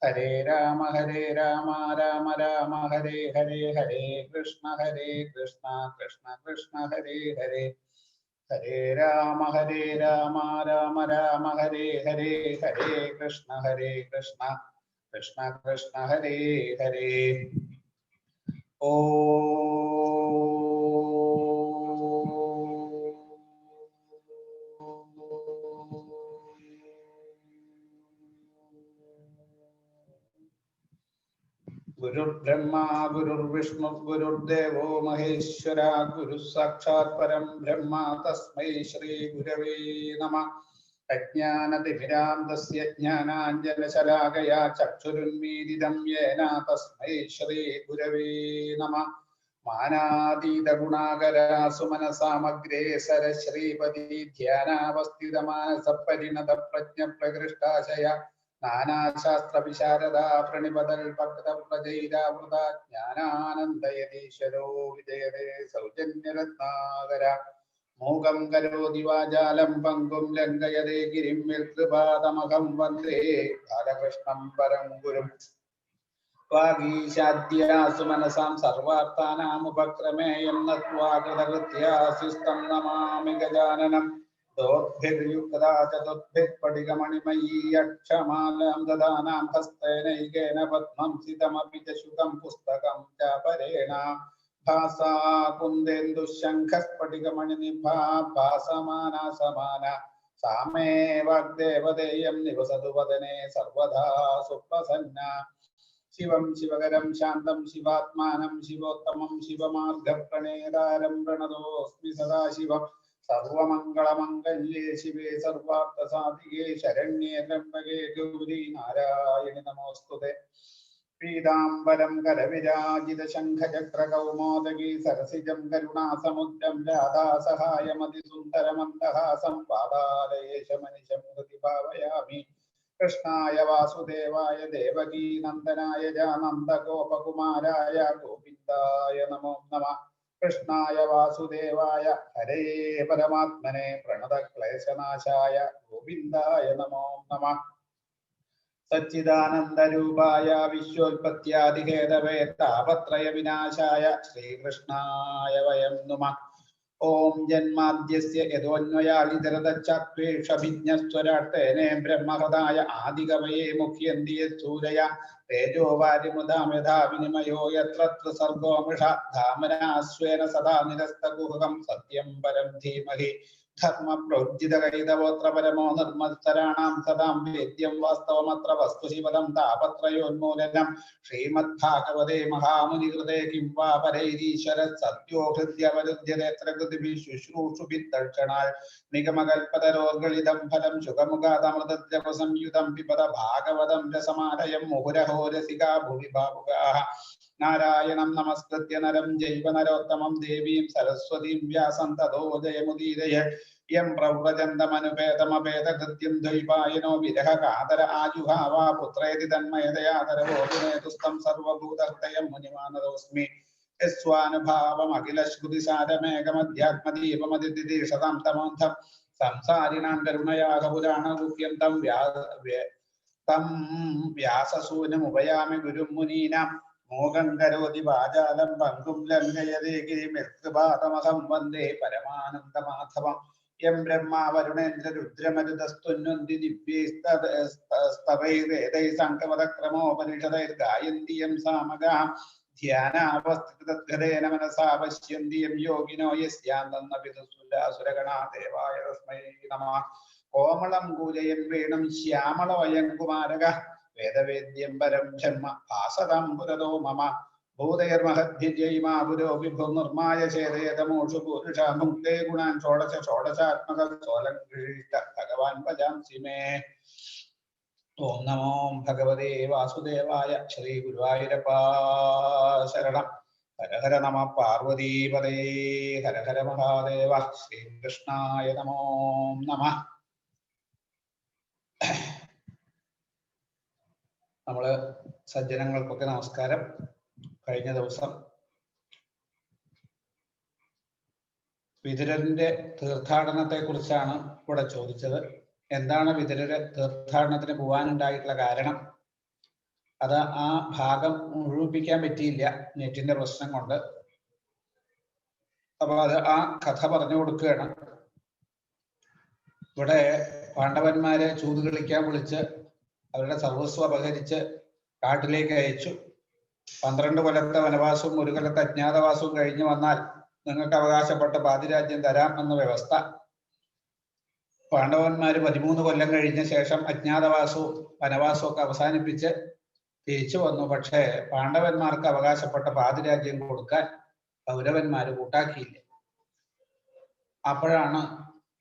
ഹരേ രാമ രാമ രാമ ഹരേ ഹരേ, ഹരേ കൃഷ്ണ കൃഷ്ണ കൃഷ്ണ ഹരേ ഹരേ. ഹരേ രാമ രാമ രാമ ഹരേ ഹരേ, ഹരേ കൃഷ്ണ കൃഷ്ണ കൃഷ്ണ ഹരേ ഹരേ. ഓ ഗുരുർബ്രഹ്മാ ഗുരുർവിഷ്ണു ഗുരുർദേവോ മഹേശ്വര, ഗുരു സാക്ഷാത് പരം ബ്രഹ്മ തസ്മൈ ശ്രീ ഗുരവേ നമഃ. അജ്ഞാനതിമിരാന്തസ്യ ജ്ഞാനാഞ്ജനശലാകയാ ചക്ഷുരുന്മീലിതം യേന തസ്മൈ ശ്രീ ഗുരവേ നമഃ. മാനാതീതഗുണാകര സുമനസാമഗ്രേസര ശ്രീപതി ധ്യാനാവസ്ഥിതമാനസപരിണത പ്രജ്ഞപ്രകൃഷ്ടാശയ നാനാശാസ്ത്ര വിശാരദ പ്രണിപതൽ ഭക്തപ്രജൈരാവൃത ജ്ഞാനാനന്ദയതീശ്വരോ വിജയതേ സൗജന്യരത്നാകര. മൂകം കരോതി വാചാലം പങ്കും ലംഘയതേ ഗിരിം യത്കൃപാതമഹം വന്ദേ ബാലകൃഷ്ണം പരം ഗുരും. വാഗീശാദ്യാസു മനസാം സർവാർത്ഥാനാമുപക്രമേയം നത്വാ കൃതകൃത്യാസ്യുസ്തം നമാമി ഗജാനനം. ദോർഭിർയുക്താ ചതുർഭിർസ്ഫടികമണിമയീയക്ഷമാലാം ദദാനാം ഹസ്തേനൈകേന പദ്മം സിതമപി ച ശുകം പുസ്തകം ചാപരേണ. ഭാസാ കുന്ദേന്ദുശംഖസ്ഫടികമണിനിഭാ ഭാസമാനാ സമാന സാമേ വാഗ്ദേവതേയം നിവസതു വദനെ സർവദാ സുപ്രസന്ന. ശിവം ശിവകരം ശാന്തം ശിവാത്മാനം ശിവോത്തമം ശിവമാർഗപ്രണേതാരം പ്രണതോസ്മി സദാശിവം. സർവമംഗളമംഗല്യേ ശിവേ സർവാർത്ഥസാധികേ ശരണ്യേ ത്രംബകേ ഗൗരി നാരായണി നമോസ്തുതേ. പീതാംബരം കരവിരാജിത ശംഖചക്രകൗമോദഗീ സരസിജം കരുണാസമുദ്രം രാധാസഹായമതിസുന്ദരമന്ദഹാസം പാതാലയേശമനിശം ഹൃദി ഭാവയാമി. കൃഷ്ണായ വാസുദേവായ ദേവകീ നന്ദനായ നന്ദഗോപകുമാരായ ഗോവിന്ദായ നമോ നമഃ. കൃഷ്ണായ വാസുദേവായ ഹരേ പരമാത്മനെ പ്രണതക്ലേശനാശായ ഗോവിന്ദായ നമോ നമഃ. സച്ചിദാനന്ദരൂപായ വിശ്വോൽപത്യാദിഹേതവേ താപത്രയ വിനാശായ ശ്രീകൃഷ്ണായ വയം നമഃ. ഓം ജന്മാദ്യസ്യ യതോന്വയാലിതരതച്ചാത്വേഷഭിജ്ഞസ്വരാട്ടേനേ ബ്രഹ്മഹൃദായ ആദികവയേ മുഹ്യന്തി യത്സൂരയ തേജോവാരിമുദാ യഥാ വിനിമയോ യത്ര സർഗോ മൃഷ ധാമനാസ്വേന സദാ നിരസ്തകുഹകം സത്യം പരം ധീമഹി. ധർമ്മ പ്രോജ്ജിതകൈതവോത്ര പരമോ നിർമ്മത്സരാണാം സദാം വേദ്യം വാസ്തവമത്ര വസ്തുശിവദം താപത്രയോന്മൂലനം. ശ്രീമദ്ഭാഗവതേ മഹാമുനികൃതേ കിം വാ പരൈരീശ്വര സത്യോ ഹൃദ്യവരുദ്ധ്യതേത്ര കൃതിഭിः ശുശ്രൂഷുഭിः തൽക്ഷണാൽ. നിഗമകൽപതരോർഗളിതം ഫലം ശുഖമുഖാദമൃതദ്രവസംയുതം പിബത ഭാഗവതം രസമാലയം മുഹുരഹോ രസികാ ഭുവി ഭാവുകാഃ. നാരായണം നമസ്കൃത്യ നരം ചൈവ നരോത്തമം ദേവീം സരസ്വതീം വ്യാസം തതോ ജയമുദീരയ. യം പ്രവ്രജന്തമനുപേതമപേതകൃത്യം ദ്വൈപായനോ വിരഹ കാതര ആജുഹാവാ പുത്രേതി തന്മയതയാതരവോപിനേതുസ്തം സർവഭൂതഹൃദയം മുനിമാനതോസ്മി. യസ്വാനുഭാവം അഖിലശ്രുതിസാരമേകമധ്യാത്മദീപമതിദിദീഷതാം തമോന്ധം സംസാരിണാം കരുണയാക പുരാണഗുഹ്യം തം വ്യാസസൂനമുപയാമി ഗുരും മുനീനാം. മൂകം കരോതി വാചാലം പങ്കും ലംഘയതേ ഗിരിം യത്കൃപാതമഹം വന്ദേ പരമാനന്ദമാധവം. യം ബ്രഹ്മാ വരുണേന്ദ്ര രുദ്രമരുതസ്തുന്വന്തി ദിവ്യൈസ്തവൈർവേദൈः സംഘവതക്രമോപനിഷദൈർഗായന്തി യം സാമഗാം. ധ്യാനാവസ്ഥിതദ്ഗതേന മനസാ പശ്യന്തി യം യോഗിനോ യസ്യാന്തം വിദുസുരഗണാ ദേവായ തസ്മൈ നമഃ. കോമളം കൂജയൻ വേണം ശ്യാമളോയം കുമാരകഃ വേദവേദ്യം പരം ജന്മ ഭാസതം പുരതോ മമ. ഭൂതൈർമഹദ്ഭിര്യൈമാ പുരോ വിഭുർനിർമായ ചേതേതമോഷു പുരുഷ മുക്തേ ഗുണാൻ ഷോഡശ ഷോഡശാത്മക സോലംകൃഷ്ട ഭഗവാൻ ഭജാംസി മേ. ഓം നമോ ഭഗവതേ വാസുദേവായ. ശ്രീ ഗുരുവായൂരപ്പാ ശരണം. ഹര ഹര നമ പാർവതീപതേ. ഹര ഹര മഹാദേവ. ശ്രീകൃഷ്ണായ നമോ നമഃ. നമ്മള് സജ്ജനങ്ങൾക്കൊക്കെ നമസ്കാരം. കഴിഞ്ഞ ദിവസം വിതുരന്റെ തീർത്ഥാടനത്തെ കുറിച്ചാണ് ഇവിടെ ചോദിച്ചത്. എന്താണ് വിതുരര് തീർത്ഥാടനത്തിന് പോകാനുണ്ടായിട്ടുള്ള കാരണം? അത് ആ ഭാഗം മുഴുവിപ്പിക്കാൻ പറ്റിയില്ല നെറ്റിന്റെ പ്രശ്നം കൊണ്ട്. അപ്പൊ അത് ആ കഥ പറഞ്ഞു കൊടുക്കുകയാണ്. ഇവിടെ പാണ്ഡവന്മാരെ ചൂത് കളിക്കാൻ വിളിച്ച് അവരുടെ സർവസ്വം അപഹരിച്ച് കാട്ടിലേക്ക് അയച്ചു. 12 കൊല്ലത്തെ വനവാസവും 1 കൊല്ലത്തെ അജ്ഞാതവാസവും കഴിഞ്ഞു വന്നാൽ നിങ്ങൾക്ക് അവകാശപ്പെട്ട പാതിരാജ്യം തരാം എന്ന വ്യവസ്ഥ. പാണ്ഡവന്മാര് 13 കൊല്ലം കഴിഞ്ഞ ശേഷം അജ്ഞാതവാസവും വനവാസവും ഒക്കെ അവസാനിപ്പിച്ച് തിരിച്ചു വന്നു. പക്ഷേ പാണ്ഡവന്മാർക്ക് അവകാശപ്പെട്ട പാതിരാജ്യം കൊടുക്കാൻ കൗരവന്മാര് കൂട്ടാക്കിയില്ല. അപ്പോഴാണ്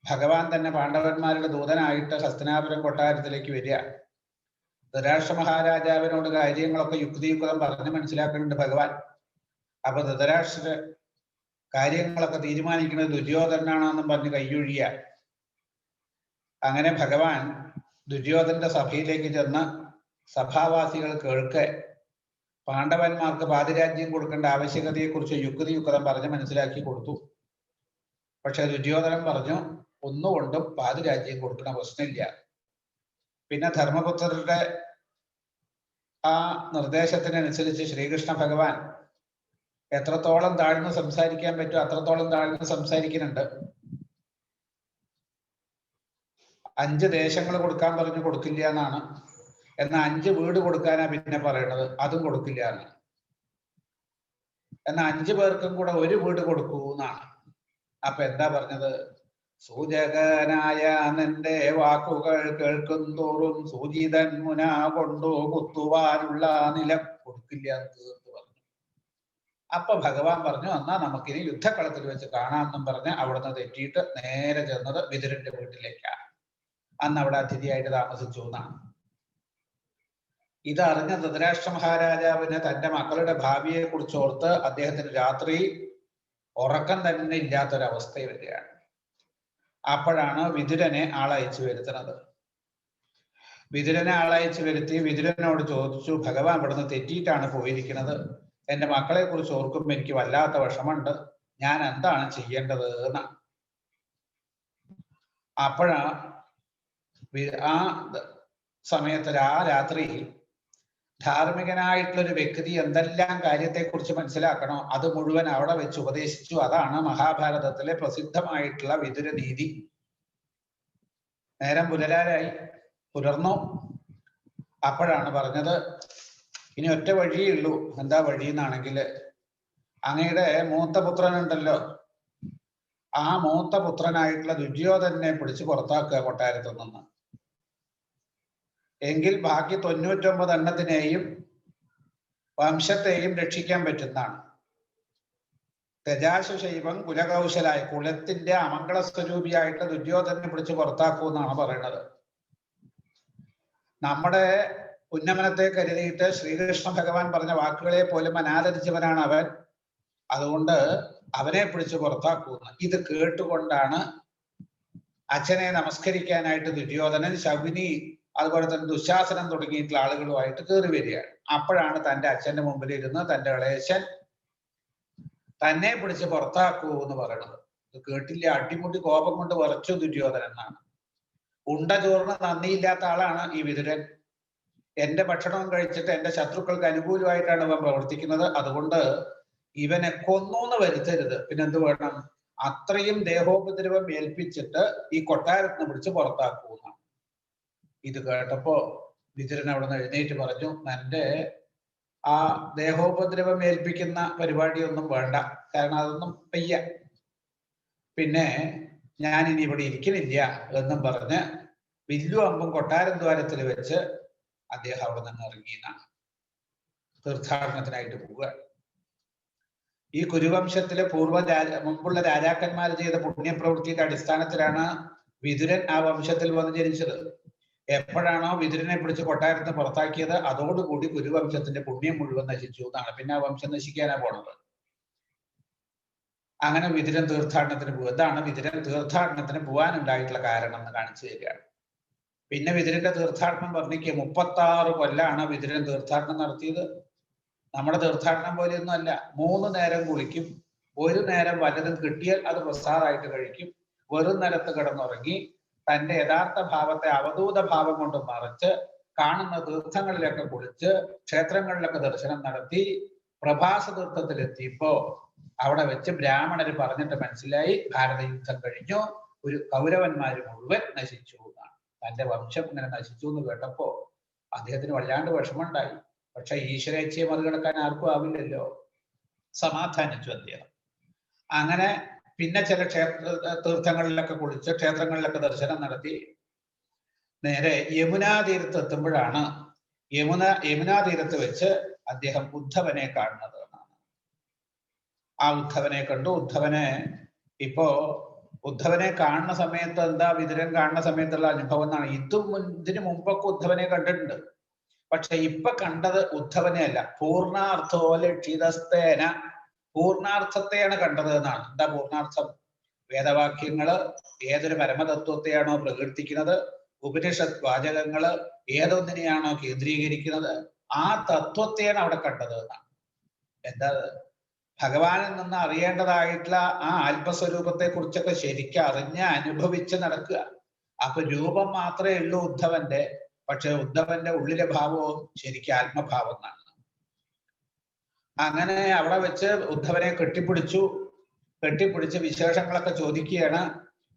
ഭഗവാൻ തന്നെ പാണ്ഡവന്മാരുടെ ദൂതനായിട്ട് ഹസ്തിനാപുരം കൊട്ടാരത്തിലേക്ക് വരിക. ധൃതരാഷ്ട്ര മഹാരാജാവിനോട് കാര്യങ്ങളൊക്കെ യുക്തിയുക്തം പറഞ്ഞ് മനസ്സിലാക്കുന്നുണ്ട് ഭഗവാൻ. അപ്പൊ ധൃതരാഷ്ട്ര കാര്യങ്ങളൊക്കെ തീരുമാനിക്കുന്നത് ദുര്യോധനാണെന്നും പറഞ്ഞ് കൈയൊഴിയ. അങ്ങനെ ഭഗവാൻ ദുര്യോധന്റെ സഭയിലേക്ക് ചെന്ന് സഭാവാസികൾ കേൾക്കെ പാണ്ഡവന്മാർക്ക് പാതിരാജ്യം കൊടുക്കേണ്ട ആവശ്യകതയെക്കുറിച്ച് യുക്തിയുക്തം പറഞ്ഞ് മനസ്സിലാക്കി കൊടുത്തു. പക്ഷെ ദുര്യോധനൻ പറഞ്ഞു ഒന്നുകൊണ്ടും പാതിരാജ്യം കൊടുക്കുന്ന പ്രശ്നമില്ല. പിന്നെ ധർമ്മപുത്രരുടെ ആ നിർദ്ദേശത്തിനനുസരിച്ച് ശ്രീകൃഷ്ണ ഭഗവാൻ എത്രത്തോളം താഴ്ന്നു സംസാരിക്കാൻ പറ്റുമോ അത്രത്തോളം താഴ്ന്നു സംസാരിക്കുന്നുണ്ട്. 5 ദേശങ്ങൾ കൊടുക്കാൻ പറഞ്ഞു, കൊടുക്കില്ല എന്നാണ്. എന്നാൽ 5 വീട് കൊടുക്കാനാ പിന്നെ പറയണത്, അതും കൊടുക്കില്ല എന്നാണ്. എന്നാൽ 5 പേർക്കും കൂടെ 1 വീട് കൊടുക്കൂ എന്നാണ്. അപ്പൊ എന്താ പറഞ്ഞത്? സൂചകനായ നിന്റെ വാക്കുകൾ കേൾക്കും തോറും സൂചിതൻ മുന കൊണ്ടു കുത്തുവാനുള്ള നിലം കൊടുക്കില്ല എന്ന് തീർത്ത് പറഞ്ഞു. അപ്പൊ ഭഗവാൻ പറഞ്ഞു എന്നാ നമുക്കിനി യുദ്ധക്കളത്തിൽ വെച്ച് കാണാമെന്നും പറഞ്ഞ് അവിടുന്ന് തെറ്റിയിട്ട് നേരെ ചെന്നത് വിതുരന്റെ വീട്ടിലേക്കാണ്. അന്ന് അവിടെ അതിഥിയായിട്ട് താമസിച്ചു എന്നാണ്. ഇതറിഞ്ഞ ധൃതരാഷ്ട്ര മഹാരാജാവിന് തന്റെ മക്കളുടെ ഭാവിയെ കുറിച്ച് ഓർത്ത് അദ്ദേഹത്തിന് രാത്രി ഉറക്കം തന്നെ ഇല്ലാത്തൊരവസ്ഥ വരികയാണ്. അപ്പോഴാണ് വിതുരനെ ആളയച്ചു വരുത്തുന്നത്. വിതുരനെ ആളയച്ചു വരുത്തി വിതുരനോട് ചോദിച്ചു, ഭഗവാൻ ഇവിടുന്ന് തെറ്റിയിട്ടാണ് പോയിരിക്കുന്നത്, എന്റെ മക്കളെ കുറിച്ച് ഓർക്കുമ്പോൾ എനിക്ക് വല്ലാത്ത വിഷമുണ്ട്, ഞാൻ എന്താണ് ചെയ്യേണ്ടത് എന്നാണ്. അപ്പോഴാ ആ സമയത്ത് ആ രാത്രി ധാർമ്മികനായിട്ടുള്ളൊരു വ്യക്തി എന്തെല്ലാം കാര്യത്തെക്കുറിച്ച് മനസ്സിലാക്കണോ അത് മുഴുവൻ അവിടെ വെച്ച് ഉപദേശിച്ചു. അതാണ് മഹാഭാരതത്തിലെ പ്രസിദ്ധമായിട്ടുള്ള വിതുരനീതി. നേരം പുലർന്നു. അപ്പോഴാണ് പറഞ്ഞത് ഇനി ഒറ്റ വഴിയേ ഉള്ളൂ. എന്താ വഴി എന്നാണെങ്കിൽ അങ്ങയുടെ മൂത്ത പുത്രനുണ്ടല്ലോ, ആ മൂത്ത പുത്രനായിട്ടുള്ള ദുര്യോധനെ പിടിച്ച് പുറത്താക്കുക കൊട്ടാരത്തിൽ നിന്ന്. എങ്കിൽ ബാക്കി 99 എണ്ണത്തിനെയും വംശത്തെയും രക്ഷിക്കാൻ പറ്റുന്നതാണ്. തെജാശൈവം കുലകൗശലായ കുലത്തിന്റെ അമംഗള സ്വരൂപിയായിട്ട് ദുര്യോധനെ പിടിച്ച് പുറത്താക്കൂ എന്നാണ് പറയുന്നത്. നമ്മുടെ ഉന്നമനത്തെ കരുതിയിട്ട് ശ്രീകൃഷ്ണ ഭഗവാൻ പറഞ്ഞ വാക്കുകളെ പോലും അനാദരിച്ചവനാണ് അവൻ. അതുകൊണ്ട് അവനെ പിടിച്ച് പുറത്താക്കൂന്ന്. ഇത് കേട്ടുകൊണ്ടാണ് അച്ഛനെ നമസ്കരിക്കാനായിട്ട് ദുര്യോധനൻ, ശകുനി, അതുപോലെ തന്നെ ദുശാസനം തുടങ്ങിയിട്ടുള്ള ആളുകളുമായിട്ട് കയറി വരികയാണ്. അപ്പോഴാണ് തന്റെ അച്ഛന്റെ മുമ്പിൽ ഇരുന്ന് തന്റെ ഇളയച്ഛൻ തന്നെ പിടിച്ച് പുറത്താക്കൂ എന്ന് പറയണത്. ഇത് കേട്ടില്ല, അടിമുടി കോപം കൊണ്ട് വിറച്ചു ദുര്യോധനൻ എന്നാണ്. ഉണ്ട ചോറിന് നന്ദിയില്ലാത്ത ആളാണ് ഈ വിതുരൻ. എന്റെ ഭക്ഷണവും കഴിച്ചിട്ട് എന്റെ ശത്രുക്കൾക്ക് അനുകൂലമായിട്ടാണ് ഇവൻ പ്രവർത്തിക്കുന്നത്. അതുകൊണ്ട് ഇവനെ കൊന്നൂന്ന് വരുത്തരുത്. പിന്നെന്ത് വേണം? അത്രയും ദേഹോപദ്രവം ഏൽപ്പിച്ചിട്ട് ഈ കൊട്ടാരത്തിന് പിടിച്ച് പുറത്താക്കൂ എന്നാണ്. ഇത് കേട്ടപ്പോ വിതുരൻ അവിടെ നിന്ന് എഴുന്നേറ്റ് പറഞ്ഞു, എന്റെ ആ ദേഹോപദ്രവം ഏൽപ്പിക്കുന്ന പരിപാടിയൊന്നും വേണ്ട, കാരണം അതൊന്നും വയ്യ. പിന്നെ ഞാൻ ഇനി ഇവിടെ ഇരിക്കുന്നില്ല എന്നും പറഞ്ഞ് വില്ലും അമ്പും കൊട്ടാരം ദ്വാരത്തിൽ വെച്ച് അദ്ദേഹം അവിടെ നിന്ന് ഇറങ്ങിയെന്നാണ്. തീർത്ഥാടനത്തിനായിട്ട് പോവുക. ഈ കുരുവംശത്തിലെ മുമ്പുള്ള രാജാക്കന്മാർ ചെയ്ത പുണ്യപ്രവൃത്തിയുടെ അടിസ്ഥാനത്തിലാണ് വിതുരൻ ആ വംശത്തിൽ വന്ന് ജനിച്ചത്. എപ്പോഴാണോ വിതുരനെ പിടിച്ച് കൊട്ടാരത്തിന് പുറത്താക്കിയത് അതോടുകൂടി കുരുവംശത്തിന്റെ പുണ്യം മുഴുവൻ നശിച്ചു എന്നാണ്. പിന്നെ ആ വംശം നശിക്കാനാ പോണത്. അങ്ങനെ വിതുരൻ തീർത്ഥാടനത്തിന് പോകും. ഇതാണ് വിതുരൻ തീർത്ഥാടനത്തിന് പോകാനുണ്ടായിട്ടുള്ള കാരണം എന്ന് കാണിച്ചു തരികയാണ്. പിന്നെ വിതുരന്റെ തീർത്ഥാടനം വർണ്ണിക്കുക. 36 കൊല്ലാണ് വിതുരൻ തീർത്ഥാടനം നടത്തിയത്. നമ്മുടെ തീർത്ഥാടനം പോലെയൊന്നും അല്ല. 3 നേരം കുളിക്കും, 1 നേരം വല്ലതും കിട്ടിയാൽ അത് പ്രസാദമായിട്ട് കഴിക്കും, വെറും നിലത്ത് കിടന്നുറങ്ങി തന്റെ യഥാർത്ഥ ഭാവത്തെ അവധൂത ഭാവം കൊണ്ട് മറച്ച് കാണുന്ന തീർത്ഥങ്ങളിലൊക്കെ കുളിച്ച് ക്ഷേത്രങ്ങളിലൊക്കെ ദർശനം നടത്തി പ്രഭാസ തീർത്ഥത്തിലെത്തിയപ്പോ അവിടെ വെച്ച് ബ്രാഹ്മണര് പറഞ്ഞിട്ട് മനസ്സിലായി ഭാരത യുദ്ധം കഴിഞ്ഞു, ഒരു കൗരവന്മാര് മുഴുവൻ നശിച്ചു എന്നാണ്. തന്റെ വംശം ഇങ്ങനെ നശിച്ചു എന്ന് കേട്ടപ്പോ അദ്ദേഹത്തിന് വല്ലാണ്ട് വിഷമമുണ്ടായി. പക്ഷെ ഈശ്വരേച്ഛയെ മറികടക്കാൻ ആർക്കും ആവില്ലല്ലോ. സമാധാനിച്ചു അദ്ദേഹം. അങ്ങനെ പിന്നെ ചില തീർത്ഥങ്ങളിലൊക്കെ കുളിച്ച് ക്ഷേത്രങ്ങളിലൊക്കെ ദർശനം നടത്തി നേരെ യമുനാ തീരത്ത് എത്തുമ്പോഴാണ് യമുനാ തീരത്ത് വെച്ച് അദ്ദേഹം ഉദ്ധവനെ കാണുന്നത് എന്നാണ്. ആ ഉദ്ധവനെ കണ്ടു. ഉദ്ധവനെ കാണുന്ന സമയത്ത് എന്താ വിതുരൻ കാണുന്ന സമയത്തുള്ള അനുഭവം എന്നാണ്. ഇതിനു മുമ്പൊക്കെ ഉദ്ധവനെ കണ്ടിട്ടുണ്ട്. പക്ഷെ ഇപ്പൊ കണ്ടത് ഉദ്ധവനെ അല്ല, പൂർണ്ണാർത്ഥോലക്ഷിതസ്തേന, പൂർണ്ണാർത്ഥത്തെയാണ് കണ്ടത് എന്നാണ്. എന്താ പൂർണ്ണാർത്ഥം? വേദവാക്യങ്ങള് ഏതൊരു പരമതത്വത്തെയാണോ പ്രകീർത്തിക്കുന്നത്, ഉപനിഷത്ത് വാചകങ്ങള് ഏതൊന്നിനെയാണോ കേന്ദ്രീകരിക്കുന്നത്, ആ തത്വത്തെയാണ് അവിടെ കണ്ടത് എന്നാണ്. എന്താ ഭഗവാനിൽ നിന്ന് അറിയേണ്ടതായിട്ടുള്ള ആ ആത്മസ്വരൂപത്തെ കുറിച്ചൊക്കെ ശരിക്കും അറിഞ്ഞ് അനുഭവിച്ച് നടക്കുക. അപ്പൊ രൂപം മാത്രമേ ഉള്ളൂ ഉദ്ധവന്റെ, പക്ഷെ ഉദ്ധവന്റെ ഉള്ളിലെ ഭാവവും ശരിക്കും ആത്മഭാവം എന്നാണ്. അങ്ങനെ അവിടെ വെച്ച് ഉദ്ധവനെ കെട്ടിപ്പിടിച്ച് വിശേഷങ്ങളൊക്കെ ചോദിക്കുകയാണ്.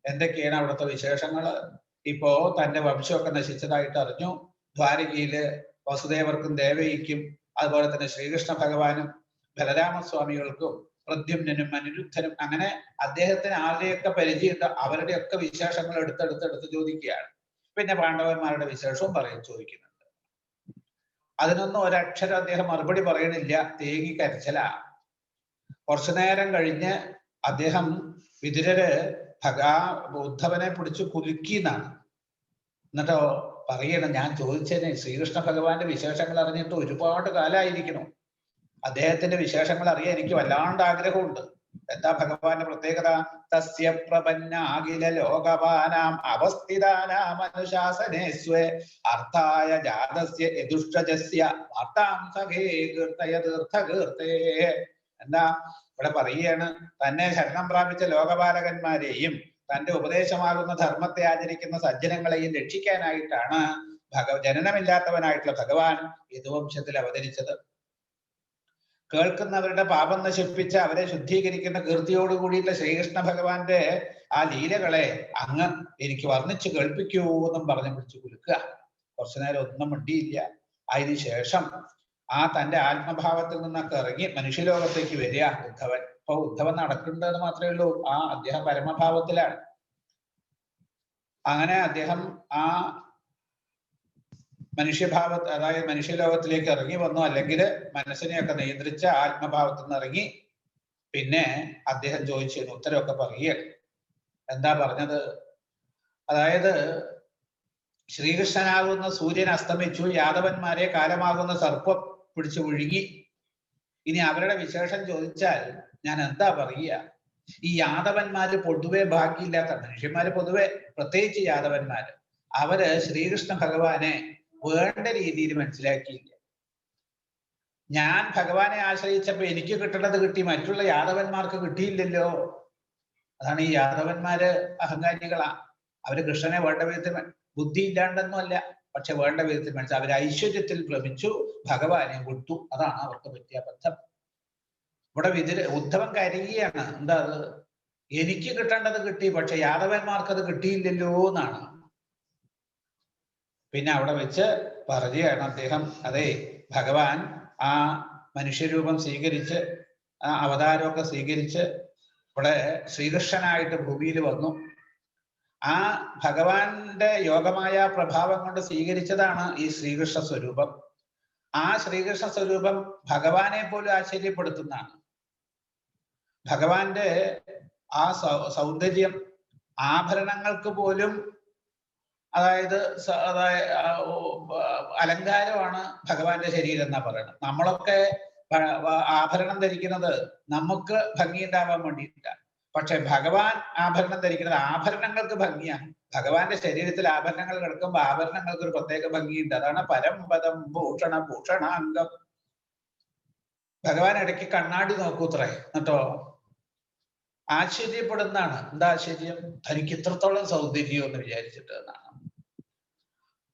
എന്തൊക്കെയാണ് അവിടുത്തെ വിശേഷങ്ങള്? ഇപ്പോ തന്റെ വംശമൊക്കെ നശിച്ചതായിട്ട് അറിഞ്ഞു. ദ്വാരകയില് വസുദേവർക്കും ദേവകിക്കും അതുപോലെ തന്നെ ശ്രീകൃഷ്ണ ഭഗവാനും ബലരാമസ്വാമികൾക്കും പ്രദ്യുമ്നും അനിരുദ്ധനും അങ്ങനെ അദ്ദേഹത്തിന് ആരുടെയൊക്കെ പരിചയമുണ്ട് അവരുടെയൊക്കെ വിശേഷങ്ങൾ എടുത്തെടുത്ത് ചോദിക്കുകയാണ്. പിന്നെ പാണ്ഡവന്മാരുടെ വിശേഷവും ചോദിക്കുന്നുണ്ട്. അതിനൊന്നും ഒരക്ഷരം അദ്ദേഹം മറുപടി പറയണില്ല, തേങ്ങി കരച്ചിലാ. കുറച്ചു നേരം കഴിഞ്ഞ് അദ്ദേഹം വിതുരര് ഉദ്ധവനെ പിടിച്ചു കുലുക്കിന്നാണ്. എന്നിട്ടോ പറയണം, ഞാൻ ചോദിച്ചതിന് ശ്രീകൃഷ്ണ ഭഗവാന്റെ വിശേഷങ്ങൾ അറിഞ്ഞിട്ട് ഒരുപാട് കാലമായിരിക്കണം, അദ്ദേഹത്തിന്റെ വിശേഷങ്ങൾ അറിയാൻ എനിക്ക് വല്ലാണ്ട് ആഗ്രഹമുണ്ട്. എന്താ ഭഗവാന്റെ പ്രത്യേകത? തസ്യ പ്രപന്നാഖില ലോകപാനാം അവസ്ഥിതാനാം അനുശാസനേസ്വേ അർത്ഥായ ജാതസ്യ യദുഷ്ടജസ്യ വാർത്താം സഖേ കീർത്തയ തീർത്ഥകീർത്തേ. എന്താ ഇവിടെ പറയുകയാണ്, തന്നെ ശരണം പ്രാപിച്ച ലോകപാലകന്മാരെയും തന്റെ ഉപദേശമാകുന്ന ധർമ്മത്തെ ആചരിക്കുന്ന സജ്ജനങ്ങളെയും രക്ഷിക്കാനായിട്ടാണ് ജനനമില്ലാത്തവനായിട്ടുള്ള ഭഗവാൻ യദുവംശത്തിൽ അവതരിച്ചത്. കേൾക്കുന്നവരുടെ പാപം നശിപ്പിച്ച് അവരെ ശുദ്ധീകരിക്കുന്ന കീർത്തിയോട് കൂടിയിട്ടുള്ള ശ്രീകൃഷ്ണ ഭഗവാന്റെ ആ ലീലകളെ അങ്ങ് എനിക്ക് വർണ്ണിച്ചു കേൾപ്പിക്കൂ എന്നും പറഞ്ഞു പിടിച്ചു കുലുക്കുക. കുറച്ചു നേരം ഒന്നും മിണ്ടിയില്ല. അതിനുശേഷം ആ തന്റെ ആത്മഭാവത്തിൽ നിന്നൊക്കെ ഇറങ്ങി മനുഷ്യലോകത്തേക്ക് വരിക ഉദ്ധവൻ. ഇപ്പൊ ഉദ്ധവൻ നടക്കുന്നുണ്ടെന്ന് മാത്രമേ ഉള്ളൂ, അദ്ദേഹം പരമഭാവത്തിലാണ്. അങ്ങനെ അദ്ദേഹം ആ അതായത് മനുഷ്യലോകത്തിലേക്ക് ഇറങ്ങി വന്നു, അല്ലെങ്കിൽ മനസ്സിനെയൊക്കെ നിയന്ത്രിച്ച ആത്മഭാവത്തിൽ നിന്ന് ഇറങ്ങി. പിന്നെ അദ്ദേഹം ചോദിച്ചതിന് ഉത്തരവൊക്കെ പറയുകയാണ്. എന്താ പറഞ്ഞത്? അതായത് ശ്രീകൃഷ്ണനാകുന്ന സൂര്യൻ അസ്തമിച്ചു, യാദവന്മാരെ കാലമാകുന്ന സർപ്പം പിടിച്ചു വിഴുങ്ങി. ഇനി അവരുടെ വിശേഷം ചോദിച്ചാൽ ഞാൻ എന്താ പറയുക? ഈ യാദവന്മാര് പൊതുവെ ഭാഗ്യമില്ലാത്ത മനുഷ്യന്മാര്, പൊതുവെ പ്രത്യേകിച്ച് യാദവന്മാര്, അവര് ശ്രീകൃഷ്ണ ഭഗവാനെ വേണ്ട രീതിയിൽ മനസ്സിലാക്കിയില്ല. ഞാൻ ഭഗവാനെ ആശ്രയിച്ചപ്പോ എനിക്ക് കിട്ടേണ്ടത് കിട്ടി, മറ്റുള്ള യാദവന്മാർക്ക് കിട്ടിയില്ലല്ലോ. അതാണ് ഈ യാദവന്മാര് അഹങ്കാരികളാ. അവര് കൃഷ്ണനെ വേണ്ട വിധത്തിൽ ബുദ്ധി ഇല്ലാണ്ടെന്നല്ല, പക്ഷെ വേണ്ട വിധത്തിൽ മനസ്സിലാക്കി. അവർ ഐശ്വര്യത്തിൽ ഭ്രമിച്ചു, ഭഗവാനെ വിട്ടു. അതാണ് അവർക്ക് പറ്റിയ അബദ്ധം. ഇവിടെ ഉദ്ധവൻ കരയുകയാണ്. എന്താ അത്? എനിക്ക് കിട്ടേണ്ടത് കിട്ടി, പക്ഷെ യാദവന്മാർക്ക് അത് കിട്ടിയില്ലല്ലോ എന്നാണ്. പിന്നെ അവിടെ വെച്ച് പറയുകയാണ് അദ്ദേഹം, അതെ ഭഗവാൻ ആ മനുഷ്യരൂപം സ്വീകരിച്ച് ആ അവതാരമൊക്കെ സ്വീകരിച്ച് ഇവിടെ ശ്രീകൃഷ്ണനായിട്ട് ഭൂമിയിൽ വന്നു. ആ ഭഗവാന്റെ യോഗമായ പ്രഭാവം കൊണ്ട് സ്വീകരിച്ചതാണ് ഈ ശ്രീകൃഷ്ണ സ്വരൂപം. ആ ശ്രീകൃഷ്ണ സ്വരൂപം ഭഗവാനെ പോലും ആശ്ചര്യപ്പെടുത്തുന്നതാണ്. ഭഗവാന്റെ ആ സൗന്ദര്യം ആഭരണങ്ങൾക്ക് പോലും അതായത് അലങ്കാരമാണ് ഭഗവാന്റെ ശരീരം എന്നാ പറയുന്നത്. നമ്മളൊക്കെ ആഭരണം ധരിക്കുന്നത് നമുക്ക് ഭംഗിയുണ്ടാവാൻ വേണ്ടിയിട്ടാണ്. പക്ഷെ ഭഗവാൻ ആഭരണം ധരിക്കുന്നത് ആഭരണങ്ങൾക്ക് ഭംഗിയാണ്. ഭഗവാന്റെ ശരീരത്തിൽ ആഭരണങ്ങൾ കിടക്കുമ്പോൾ ആഭരണങ്ങൾക്ക് ഒരു പ്രത്യേക ഭംഗിയുണ്ട്. അതാണ് പരമ്പദം ഭൂഷണാംഗം. ഭഗവാൻ ഇടയ്ക്ക് കണ്ണാടി നോക്കൂത്രേ, എന്നിട്ടോ ആശ്ചര്യപ്പെടുന്നതാണ്. എന്താ ആശ്ചര്യം? തനിക്ക് ഇത്രത്തോളം സൗന്ദര്യം എന്ന് വിചാരിച്ചിട്ട് എന്നാണ്.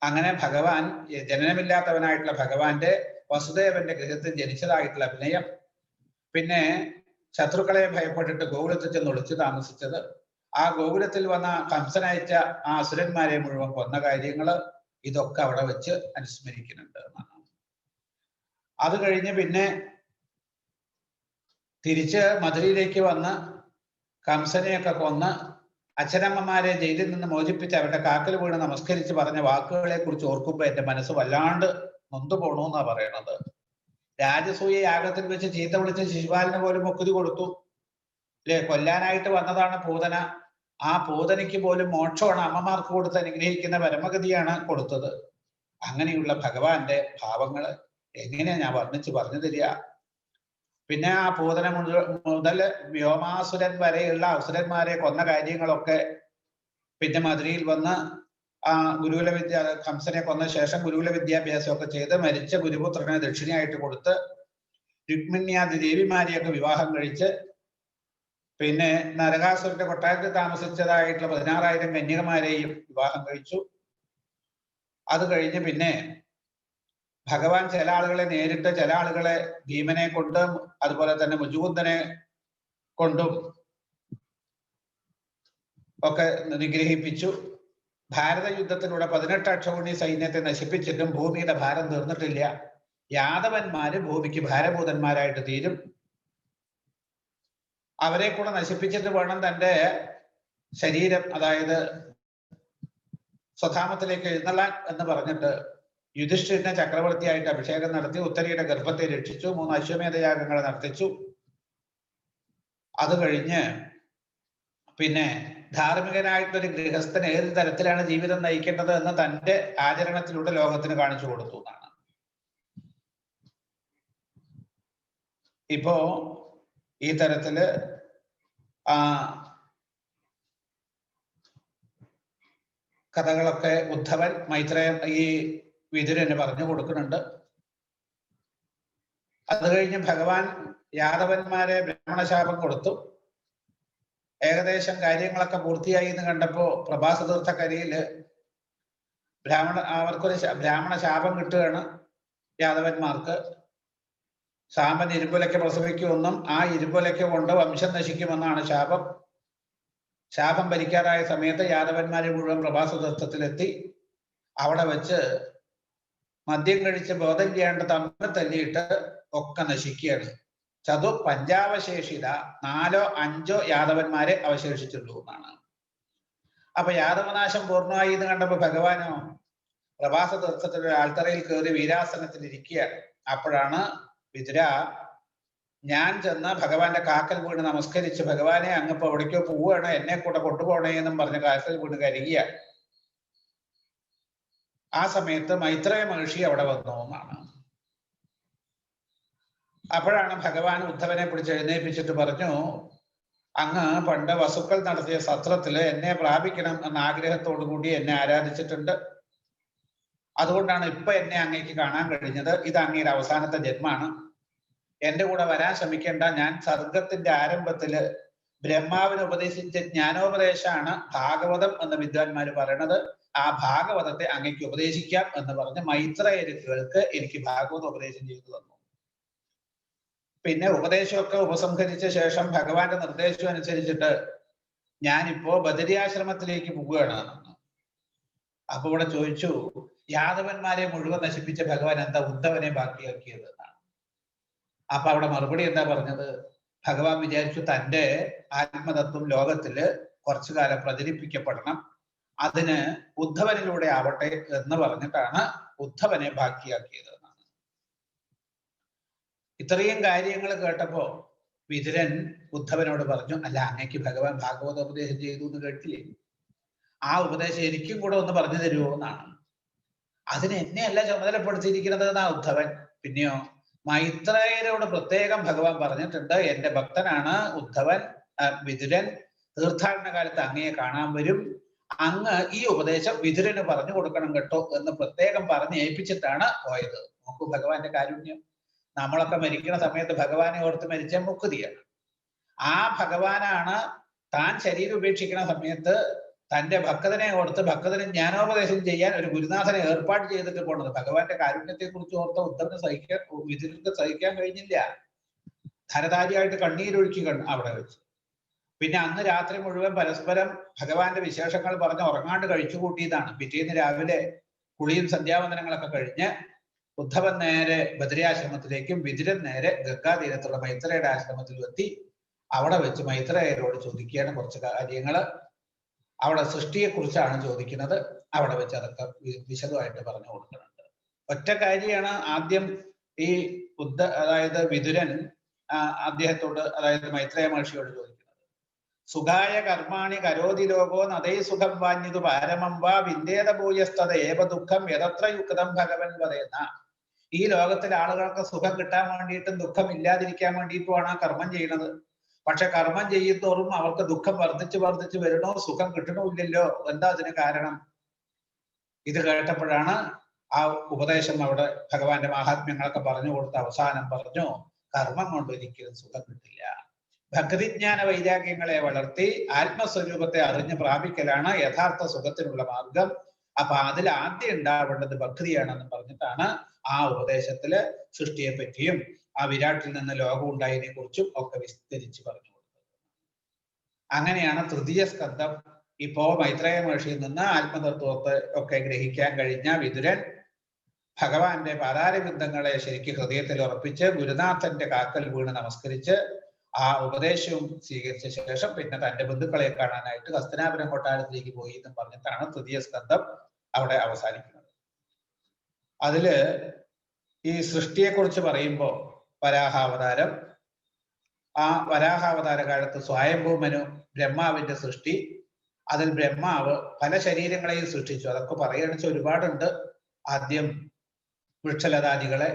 അങ്ങനെ ഭഗവാൻ, ജനനമില്ലാത്തവനായിട്ടുള്ള ഭഗവാന്റെ വസുദേവന്റെ ഗൃഹത്തിൽ ജനിച്ചതായിട്ടുള്ള അഭിനയം, പിന്നെ ശത്രുക്കളെ ഭയപ്പെട്ടിട്ട് ഗോകുലത്തിൽ ചെന്ന് ഒളിച്ചു താമസിച്ചത്, ആ ഗോകുലത്തിൽ വന്ന കംസനയച്ച ആ അസുരന്മാരെ മുഴുവൻ കൊന്ന കാര്യങ്ങള്, ഇതൊക്കെ അവിടെ വെച്ച് അനുസ്മരിക്കുന്നുണ്ട് എന്നാണ്. അത് കഴിഞ്ഞ് പിന്നെ തിരിച്ച് മധുരയിലേക്ക് വന്ന് കംസനെയൊക്കെ കൊന്ന് അച്ഛനമ്മമാരെ ജയിലിൽ നിന്ന് മോചിപ്പിച്ച് അവരുടെ കാക്കൽ വീണ് നമസ്കരിച്ച് പറഞ്ഞ വാക്കുകളെ കുറിച്ച് ഓർക്കുമ്പോ എന്റെ മനസ്സ് വല്ലാണ്ട് നൊന്തു പോണൂന്നാ പറയണത്. രാജസൂയ യാഗത്തിൽ വെച്ച് ചീത്ത വിളിച്ച് ശിശുപാലന് പോലും മുക്കുതി കൊടുത്തു അല്ലെ, കൊല്ലാനായിട്ട് വന്നതാണ് പൂതന. ആ പൂതനയ്ക്ക് പോലും മോക്ഷമാണ് അമ്മമാർക്ക് കൊടുത്ത് അനുഗ്രഹിക്കുന്ന പരമഗതിയാണ് കൊടുത്തത്. അങ്ങനെയുള്ള ഭഗവാന്റെ ഭാവങ്ങള് എങ്ങനെയാ ഞാൻ വർണ്ണിച്ച് പറഞ്ഞു തരിക? പിന്നെ ആ പൂതന മുതൽ വ്യോമാസുരൻ വരെയുള്ള അസുരന്മാരെ കൊന്ന കാര്യങ്ങളൊക്കെ പിന്നെ മധുരയിൽ വന്ന് ആ ഗുരുകുല വിദ്യ, കംസനെ കൊന്ന ശേഷം ഗുരുകുല വിദ്യാഭ്യാസമൊക്കെ ചെയ്ത് മരിച്ച ഗുരുപുത്രനെ ദക്ഷിണയായിട്ട് കൊടുത്ത് രുക്മിണ്യാദി ദേവിമാരെയൊക്കെ വിവാഹം കഴിച്ച് പിന്നെ നരകാസുരന്റെ കൊട്ടാരത്തിൽ താമസിച്ചതായിട്ടുള്ള 16,000 കന്യകമാരെയും വിവാഹം കഴിച്ചു. അത് കഴിഞ്ഞ് പിന്നെ ഭഗവാൻ ചില ആളുകളെ നേരിട്ട്, ചില ആളുകളെ ഭീമനെ കൊണ്ടും അതുപോലെ തന്നെ മുജുകുന്ദനെ കൊണ്ടും ഒക്കെ നിഗ്രഹിപ്പിച്ചു. ഭാരത യുദ്ധത്തിലൂടെ 18 അക്ഷൗണി സൈന്യത്തെ നശിപ്പിച്ചിട്ടും ഭൂമിയുടെ ഭാരം തീർന്നിട്ടില്ല. യാദവന്മാര് ഭൂമിക്ക് ഭാരഭൂതന്മാരായിട്ട് തീരും. അവരെ കൂടെ നശിപ്പിച്ചിട്ട് വേണം തന്റെ ശരീരം, അതായത് സ്വധാമത്തിലേക്ക് എഴുന്നള്ളാൻ എന്ന് പറഞ്ഞിട്ട് യുധിഷ്ഠിരനെ ചക്രവർത്തിയായിട്ട് അഭിഷേകം നടത്തി ഉത്തരയുടെ ഗർഭത്തെ രക്ഷിച്ചു. 3 അശ്വമേധയാഗങ്ങൾ നടത്തിച്ചു. അത് കഴിഞ്ഞ് പിന്നെ ധാർമ്മികനായിട്ടൊരു ഗൃഹസ്ഥൻ ഏത് തരത്തിലാണ് ജീവിതം നയിക്കേണ്ടത് എന്ന് തന്റെ ആചരണത്തിലൂടെ ലോകത്തിന് കാണിച്ചു കൊടുത്തു എന്നാണ്. ഇപ്പോ ഈ തരത്തില് കഥകളൊക്കെ ഉദ്ധവൻ മൈത്രേയൻ ഈ വിതുരന് പറഞ്ഞു കൊടുക്കുന്നുണ്ട്. അത് കഴിഞ്ഞ് ഭഗവാൻ യാദവന്മാരെ ബ്രാഹ്മണശാപം കൊടുത്തു. ഏകദേശം കാര്യങ്ങളൊക്കെ പൂർത്തിയായി എന്ന് കണ്ടപ്പോ പ്രഭാസതീർത്ഥക്കരയില് അവർക്കൊരു ബ്രാഹ്മണ ശാപം കിട്ടുകയാണ്. യാദവന്മാർക്ക് സാമ്പൻ ഇരുമ്പുലയ്ക്ക് പ്രസവിക്കുമെന്നും ആ ഇരുമ്പുലയ്ക്ക് കൊണ്ട് വംശം നശിക്കുമെന്നാണ് ശാപം. ശാപം ഭരിക്കാറായ സമയത്ത് യാദവന്മാരെ മുഴുവൻ പ്രഭാസതീർത്ഥത്തിലെത്തി. അവിടെ വെച്ച് മദ്യം കഴിച്ച് ബോധം ചെയ്യാണ്ട് തമ്മിൽ തല്ലിയിട്ട് ഒക്കെ നശിക്കുകയാണ്. പഞ്ചാവശേഷിത 4ഓ 5ഓ യാദവന്മാരെ അവശേഷിച്ചുള്ളൂ എന്നാണ്. അപ്പൊ യാദവനാശം പൂർണ്ണമായി എന്ന് കണ്ടപ്പോ ഭഗവാനോ പ്രഭാസ തീർത്ഥത്തിന്റെ ആൽത്തറയിൽ കയറി വീരാസനത്തിൽ ഇരിക്കുകയാണ്. അപ്പോഴാണ് വിതുര, ഞാൻ ചെന്ന് ഭഗവാന്റെ കാക്കൽ വീണ് നമസ്കരിച്ച് ഭഗവാനെ അങ്ങിപ്പോ എവിടേക്കോ പോവുകയാണ്, എന്നെ കൂടെ കൊണ്ടുപോകണേ എന്നും പറഞ്ഞ് കാക്കൽ വീണ് കരുകിയാണ്. ആ സമയത്ത് മൈത്രേയ മഹർഷി അവിടെ വന്നു എന്നാണ്. അപ്പോഴാണ് ഭഗവാൻ ഉദ്ധവനെ പിടിച്ച് എഴുന്നേൽപ്പിച്ചിട്ട് പറഞ്ഞു, അങ്ങ് പണ്ട് വസുക്കൾ നടത്തിയ സത്രത്തില് എന്നെ പ്രാപിക്കണം എന്ന ആഗ്രഹത്തോടു കൂടി എന്നെ ആരാധിച്ചിട്ടുണ്ട്. അതുകൊണ്ടാണ് ഇപ്പൊ എന്നെ അങ്ങേക്ക് കാണാൻ കഴിഞ്ഞത്. ഇത് അങ്ങയുടെ അവസാനത്തെ ജന്മാണ്. എന്റെ കൂടെ വരാൻ ശ്രമിക്കേണ്ട. ഞാൻ സർഗത്തിന്റെ ആരംഭത്തില് ബ്രഹ്മാവിന് ഉപദേശിച്ച ജ്ഞാനോപദേശമാണ് ഭാഗവതം എന്ന് വിദ്വാൻമാര് പറയണത്. ആ ഭാഗവതത്തെ അങ്ങേക്ക് ഉപദേശിക്കാം എന്ന് പറഞ്ഞ് മൈത്രേയർക്ക് എനിക്ക് ഭാഗവത ഉപദേശം ചെയ്തു തന്നു. പിന്നെ ഉപദേശമൊക്കെ ഉപസംഹരിച്ച ശേഷം ഭഗവാന്റെ നിർദ്ദേശം അനുസരിച്ചിട്ട് ഞാനിപ്പോ ബദരിയാശ്രമത്തിലേക്ക് പോവുകയാണ്. അപ്പൊ ഇവിടെ ചോദിച്ചു, യാദവന്മാരെ മുഴുവൻ നശിപ്പിച്ച ഭഗവാൻ എന്താ ഉദ്ധവനെ ബാക്കിയാക്കിയത് എന്നാണ്. അപ്പൊ അവിടെ മറുപടി എന്താ പറഞ്ഞത്? ഭഗവാൻ വിചാരിച്ചു തന്റെ ആത്മതത്വം ലോകത്തില് കുറച്ചു കാലം പ്രചരിപ്പിക്കപ്പെടണം, അതിന് ഉദ്ധവനിലൂടെ ആവട്ടെ എന്ന് പറഞ്ഞിട്ടാണ് ഉദ്ധവനെ ബാക്കിയാക്കിയത് എന്നാണ്. ഇത്രയും കാര്യങ്ങൾ കേട്ടപ്പോ വിതുരൻ ഉദ്ധവനോട് പറഞ്ഞു, അല്ല അങ്ങേക്ക് ഭഗവാൻ ഭാഗവത ഉപദേശം ചെയ്തു എന്ന് കേട്ടില്ലേ? ആ ഉപദേശം എനിക്കും കൂടെ ഒന്ന് പറഞ്ഞു തരുമോ എന്നാണ്. അതിന് എന്നെയല്ല ചുമതലപ്പെടുത്തിയിരിക്കുന്നത് എന്നാ ഉദ്ധവൻ. പിന്നെയോ മൈത്രേയരോട് പ്രത്യേകം ഭഗവാൻ പറഞ്ഞിട്ടുണ്ട്, എന്റെ ഭക്തനാണ് ഉദ്ധവൻ, വിതുരൻ. തീർത്ഥാടന കാലത്ത് അങ്ങയെ കാണാൻ വരും, അങ്ങ് ഈ ഉപദേശം വിതുരന് പറഞ്ഞു കൊടുക്കണം കേട്ടോ എന്ന് പ്രത്യേകം പറഞ്ഞ് ഏൽപ്പിച്ചിട്ടാണ് പോയത്. നോക്കൂ ഭഗവാന്റെ കാരുണ്യം. നമ്മളൊക്കെ മരിക്കുന്ന സമയത്ത് ഭഗവാനെ ഓർത്ത് മരിച്ച മുക്തിയാണ്. ആ ഭഗവാനാണ് താൻ ശരീരം ഉപേക്ഷിക്കുന്ന സമയത്ത് തന്റെ ഭക്തനെ ഓർത്ത് ഭക്തന് ജ്ഞാനോപദേശം ചെയ്യാൻ ഒരു ഗുരുനാഥനെ ഏർപ്പാട് ചെയ്തിട്ട് പോണത്. ഭഗവാന്റെ കാരുണ്യത്തെ കുറിച്ച് ഓർത്ത ഉദ്ധവന് വിതുരന് സഹിക്കാൻ കഴിഞ്ഞില്ല. ധനധാരിയായിട്ട് കണ്ണീരൊഴുക്കി അവിടെ വെച്ച്. പിന്നെ അന്ന് രാത്രി മുഴുവൻ പരസ്പരം ഭഗവാന്റെ വിശേഷങ്ങൾ പറഞ്ഞ് ഉറങ്ങാണ്ട് കഴിച്ചു കൂട്ടിയതാണ്. പിറ്റേന്ന് രാവിലെ കുളിയും സന്ധ്യാവന്ദനങ്ങളൊക്കെ കഴിഞ്ഞ് ഉദ്ധവൻ നേരെ ബദരിയാശ്രമത്തിലേക്കും വിതുരൻ നേരെ ഗംഗാതീരത്തുള്ള മൈത്രേയുടെ ആശ്രമത്തിലും എത്തി. അവിടെ വെച്ച് മൈത്രേയരോട് ചോദിക്കുകയാണ് കുറച്ച് കാര്യങ്ങള്. അവിടെ സൃഷ്ടിയെ കുറിച്ചാണ് ചോദിക്കുന്നത്. അവിടെ വെച്ച് അതൊക്കെ വിശദമായിട്ട് പറഞ്ഞു കൊടുക്കുന്നുണ്ട്. ഒറ്റ കാര്യമാണ് ആദ്യം ഈ അതായത് വിതുരൻ അദ്ദേഹത്തോട്, അതായത് മൈത്രേയ മഹർഷിയോട് ചോദിക്കുന്നത്. സുഖായ കർമാണി കരോതി ലോകോ നദൈ സുഖം വാഞ്ഞിതു പാരമംബ വിന്ദേത ഭൂയസ്തത ഏവ ദുഃഖം യഥത്ര യുക്തം ഭഗവൻ വദേന. ഈ ലോകത്തിലെ ആളുകൾക്ക് സുഖം കിട്ടാൻ വേണ്ടിയിട്ടും ദുഃഖം ഇല്ലാതിരിക്കാൻ വേണ്ടിയിട്ടുമാണ് ആ കർമ്മം ചെയ്യുന്നത്. പക്ഷെ കർമ്മം ചെയ്യുന്നതോറും അവർക്ക് ദുഃഖം വർദ്ധിച്ച് വർദ്ധിച്ച് വരണോ, സുഖം കിട്ടണമില്ലല്ലോ. എന്താ അതിന് കാരണം? ഇത് കേട്ടപ്പോഴാണ് ആ ഉപദേശം അവിടെ ഭഗവാന്റെ മഹാത്മ്യങ്ങളൊക്കെ പറഞ്ഞു കൊടുത്ത് അവസാനം പറഞ്ഞു, കർമ്മം കൊണ്ട് ഒരിക്കലും സുഖം കിട്ടില്ല. ഭക്തിജ്ഞാന വൈരാഗ്യങ്ങളെ വളർത്തി ആത്മസ്വരൂപത്തെ അറിഞ്ഞ് പ്രാപിക്കലാണ് യഥാർത്ഥ സുഖത്തിനുള്ള മാർഗം. അപ്പൊ അതിൽ ആദ്യം ഉണ്ടാവേണ്ടത് ഭക്തിയാണെന്ന് പറഞ്ഞിട്ടാണ് ആ ഉപദേശത്തില് സൃഷ്ടിയെ പറ്റിയും ആ വിരാട്ടിൽ നിന്ന് ലോകം ഉണ്ടായതിനെ കുറിച്ചും ഒക്കെ വിസ്തരിച്ച് പറഞ്ഞു കൊടുത്തത്. അങ്ങനെയാണ് തൃതീയ സ്കന്ധം. ഇപ്പോ മൈത്രേയ മഹർഷിയിൽ നിന്ന് ആത്മതത്വത്തെ ഒക്കെ ഗ്രഹിക്കാൻ കഴിഞ്ഞ വിതുരൻ ഭഗവാന്റെ പാതാരബിന്ദങ്ങളെ ശരിക്കും ഹൃദയത്തിൽ ഉറപ്പിച്ച് ഗുരുനാഥന്റെ കാക്കൽ വീണ് നമസ്കരിച്ച് ആ ഉപദേശവും സ്വീകരിച്ച ശേഷം പിന്നെ തന്റെ ബന്ധുക്കളെ കാണാനായിട്ട് ഹസ്തിനാപുരം കൊട്ടാരത്തിലേക്ക് പോയി എന്ന് പറഞ്ഞിട്ടാണ് തൃതീയ സ്കന്ധം അവിടെ അവസാനിക്കുന്നത്. അതില് ഈ സൃഷ്ടിയെ കുറിച്ച് പറയുമ്പോൾ വരാഹാവതാരം, ആ വരാഹാവതാര കാലത്ത് സ്വയംഭൂമനു ബ്രഹ്മാവിന്റെ സൃഷ്ടി, അതിൽ ബ്രഹ്മാവ് പല ശരീരങ്ങളെയും സൃഷ്ടിച്ചു. അതൊക്കെ പറയുകയാണെന്ന് വെച്ചാൽ ഒരുപാടുണ്ട്. ആദ്യം വൃക്ഷലതാദികളെ,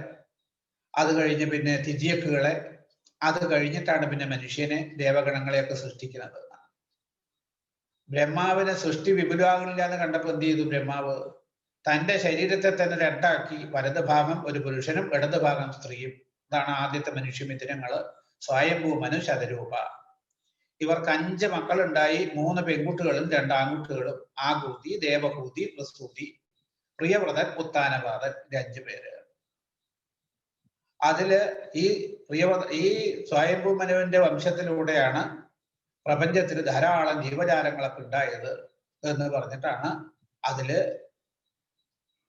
അത് കഴിഞ്ഞ് പിന്നെ തിര്യക്കുകളെ, അത് കഴിഞ്ഞിട്ടാണ് പിന്നെ മനുഷ്യനെ ദേവഗണങ്ങളെയൊക്കെ സൃഷ്ടിക്കുന്നത്. ബ്രഹ്മാവിനെ സൃഷ്ടി വിപുലമാകണില്ല എന്ന് കണ്ടപ്പോൾ എന്ത് ചെയ്തു ബ്രഹ്മാവ്? തന്റെ ശരീരത്തെ തന്നെ രണ്ടാക്കി, വലത് ഭാഗം ഒരു പുരുഷനും ഇടത് ഭാഗം സ്ത്രീയും. ഇതാണ് ആദ്യത്തെ മനുഷ്യമിഥുനങ്ങള്. സ്വയംഭൂമനു ശതരൂപ. ഇവർക്ക് 5 മക്കളുണ്ടായി. 3 പെൺകുട്ടികളും 2 ആൺകുട്ടികളും. ആകൂതി, ദേവഹൂതി, പ്രസൂതി, പ്രിയവ്രതൻ, ഉത്താനപാതൻ, 5 പേര്. അതില് ഈ സ്വയംഭൂമനുവിന്റെ വംശത്തിലൂടെയാണ് പ്രപഞ്ചത്തിൽ ധാരാളം ജീവജാലങ്ങളൊക്കെ ഉണ്ടായത് എന്ന് പറഞ്ഞിട്ടാണ്. അതില്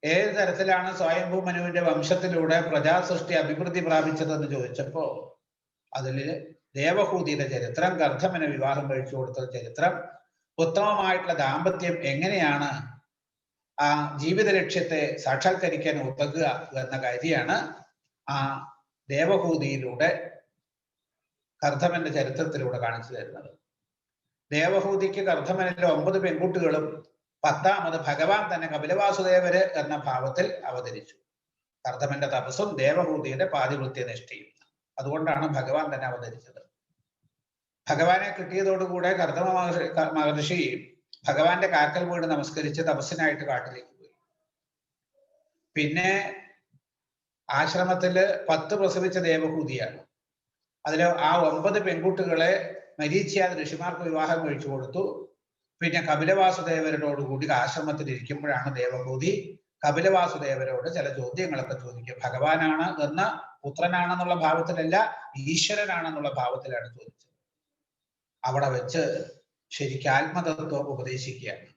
ഏത് തരത്തിലാണ് സ്വയംഭൂമനുവിന്റെ വംശത്തിലൂടെ പ്രജാസൃഷ്ടി അഭിവൃദ്ധി പ്രാപിച്ചതെന്ന് ചോദിച്ചപ്പോ അതില് ദേവഹൂതിയുടെ ചരിത്രം, ഗർദ്ധമനെ വിവാഹം കഴിച്ചു കൊടുത്ത ചരിത്രം, ഉത്തമമായിട്ടുള്ള ദാമ്പത്യം എങ്ങനെയാണ് ആ ജീവിത ലക്ഷ്യത്തെ സാക്ഷാത്കരിക്കാൻ ഉതകുക എന്ന കാര്യമാണ് ആ ദേവഹൂതിയിലൂടെ കർദ്ധമന്റെ ചരിത്രത്തിലൂടെ കാണിച്ചു തരുന്നത്. ദേവഹൂതിക്ക് കർദ്ധമനിലെ 9 പെൺകുട്ടികളും 10ാമത് ഭഗവാൻ തന്നെ കപിലവാസുദേവര് എന്ന ഭാവത്തിൽ അവതരിച്ചു. കർദ്ധമന്റെ തപസ്സും ദേവഹൂതിയുടെ പാതിവൃത്യനിഷ്ഠയും. അതുകൊണ്ടാണ് ഭഗവാൻ തന്നെ അവതരിച്ചത്. ഭഗവാനെ കിട്ടിയതോടുകൂടെ കർദ്ധമ മഹർഷി ഭഗവാന്റെ കാക്കൽ വീട് നമസ്കരിച്ച് തപസ്സിനായിട്ട് കാട്ടിലേക്ക് പോയി. പിന്നെ ആശ്രമത്തില് 10 പ്രസവിച്ച ദേവഹൂതിയാണ്. അതില് ആ 9 പെൺകുട്ടികളെ മരീച്യാദി ഋഷിമാർക്ക് വിവാഹം കഴിച്ചു കൊടുത്തു. പിന്നെ കപിലവാസുദേവരോടുകൂടി ആശ്രമത്തിൽ ഇരിക്കുമ്പോഴാണ് ദേവഹൂതി കപിലവാസുദേവരോട് ചില ചോദ്യങ്ങളൊക്കെ ചോദിക്കുക. ഭഗവാനാണ് എന്ന പുത്രനാണെന്നുള്ള ഭാവത്തിലല്ല, ഈശ്വരനാണെന്നുള്ള ഭാവത്തിലാണ് ചോദിച്ചത്. അവിടെ വെച്ച് ശരിക്കും ആത്മതത്വം ഉപദേശിക്കുകയാണ്.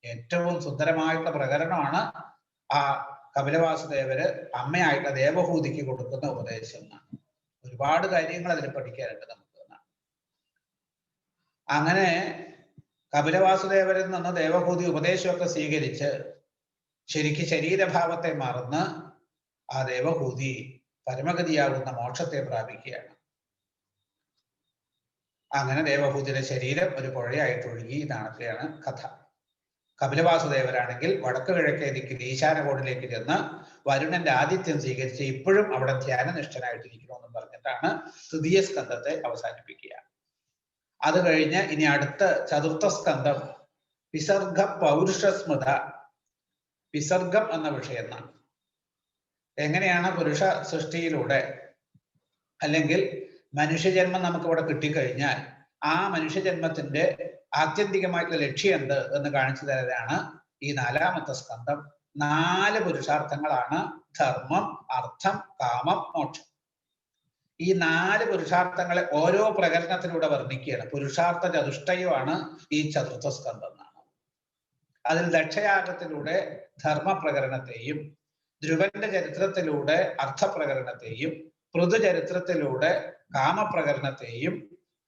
ഏറ്റവും സുന്ദരമായിട്ടുള്ള പ്രകരണമാണ് ആ കപിലവാസുദേവര് അമ്മയായിട്ടുള്ള ദേവഹൂതിക്ക് കൊടുക്കുന്ന ഉപദേശം എന്നാണ്. ഒരുപാട് കാര്യങ്ങൾ അതിൽ പഠിക്കാനുണ്ട് നമുക്ക്. അങ്ങനെ കപിലവാസുദേവരിൽ നിന്ന് ദേവഹൂതി ഉപദേശമൊക്കെ സ്വീകരിച്ച് ശരിക്ക് ശരീരഭാവത്തെ മറന്ന് ആ ദേവഹൂതി പരമഗതിയാകുന്ന മോക്ഷത്തെ പ്രാപിക്കുകയാണ്. അങ്ങനെ ദേവഹൂതിയുടെ ശരീരം ഒരു പുഴയായിട്ട് ഒഴുകി എന്നാണ് കഥ. കപിലവാസുദേവരാണെങ്കിൽ വടക്ക് കിഴക്കേ ദിക്കിൽ ഈശാനകോടിലേക്ക് ചെന്ന് വരുണന്റെ ആതിഥ്യം സ്വീകരിച്ച് ഇപ്പോഴും അവിടെ ധ്യാനനിഷ്ഠനായിട്ടിരിക്കണമെന്നും പറഞ്ഞിട്ടാണ് തൃതീയ സ്കന്ധത്തെ അവസാനിപ്പിക്കുക. അത് കഴിഞ്ഞ് ഇനി അടുത്ത ചതുർത്ഥ സ്കന്ധം വിസർഗ പൗരുഷസ്മൃത. വിസർഗം എന്ന വിഷയം എന്നാണ്. എങ്ങനെയാണ് പുരുഷ സൃഷ്ടിയിലൂടെ അല്ലെങ്കിൽ മനുഷ്യജന്മം നമുക്ക് ഇവിടെ കിട്ടിക്കഴിഞ്ഞാൽ ആ മനുഷ്യജന്മത്തിന്റെ ആത്യന്തികമായിട്ടുള്ള ലക്ഷ്യം എന്ത് എന്ന് കാണിച്ചു തരാനാണ് ഈ 4ാമത്തെ സ്കന്ധം. 4 പുരുഷാർത്ഥങ്ങളാണ്: ധർമ്മം, അർത്ഥം, കാമം, മോക്ഷം. ഈ 4 പുരുഷാർത്ഥങ്ങളെ ഓരോ പ്രകരണത്തിലൂടെ വർണ്ണിക്കുകയാണ്. പുരുഷാർത്ഥ ചതുഷ്ടയമാണ് ഈ ചതുർത്ഥ സ്കന്ധം എന്നാണ്. അതിൽ ദക്ഷയാഗത്തിലൂടെ ധർമ്മപ്രകരണത്തെയും, ധ്രുവന്റെ ചരിത്രത്തിലൂടെ അർത്ഥപ്രകരണത്തെയും, പൃഥുചരിത്രത്തിലൂടെ കാമപ്രകരണത്തെയും,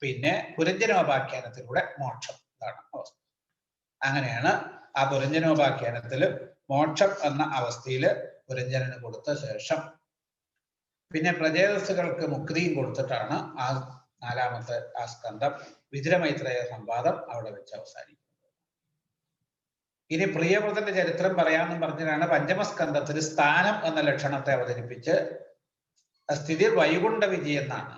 പിന്നെ പുരഞ്ജനോപാഖ്യാനത്തിലൂടെ മോക്ഷം. ഇതാണ് അവസ്ഥ. അങ്ങനെയാണ് ആ പുരഞ്ജനോപാഖ്യാനത്തില് മോക്ഷം എന്ന അവസ്ഥയില് പുരഞ്ജനന് കൊടുത്ത ശേഷം പിന്നെ പ്രജേതസ്സുകൾക്ക് മുക്തിയും കൊടുത്തിട്ടാണ് ആ 4ാമത്തെ ആ സ്കന്ധം വിതുരമൈത്രേയ സംവാദം അവിടെ വെച്ച് അവസാനിക്കുന്നത്. ഇനി പ്രിയവ്രതന്റെ ചരിത്രം പറയാമെന്നും പറഞ്ഞാണ് 5മസ്കന്ധത്തിൽ സ്ഥാനം എന്ന ലക്ഷണത്തെ അവതരിപ്പിച്ച് സ്ഥിതി വൈകുണ്ഠ വിജയം എന്നാണ്.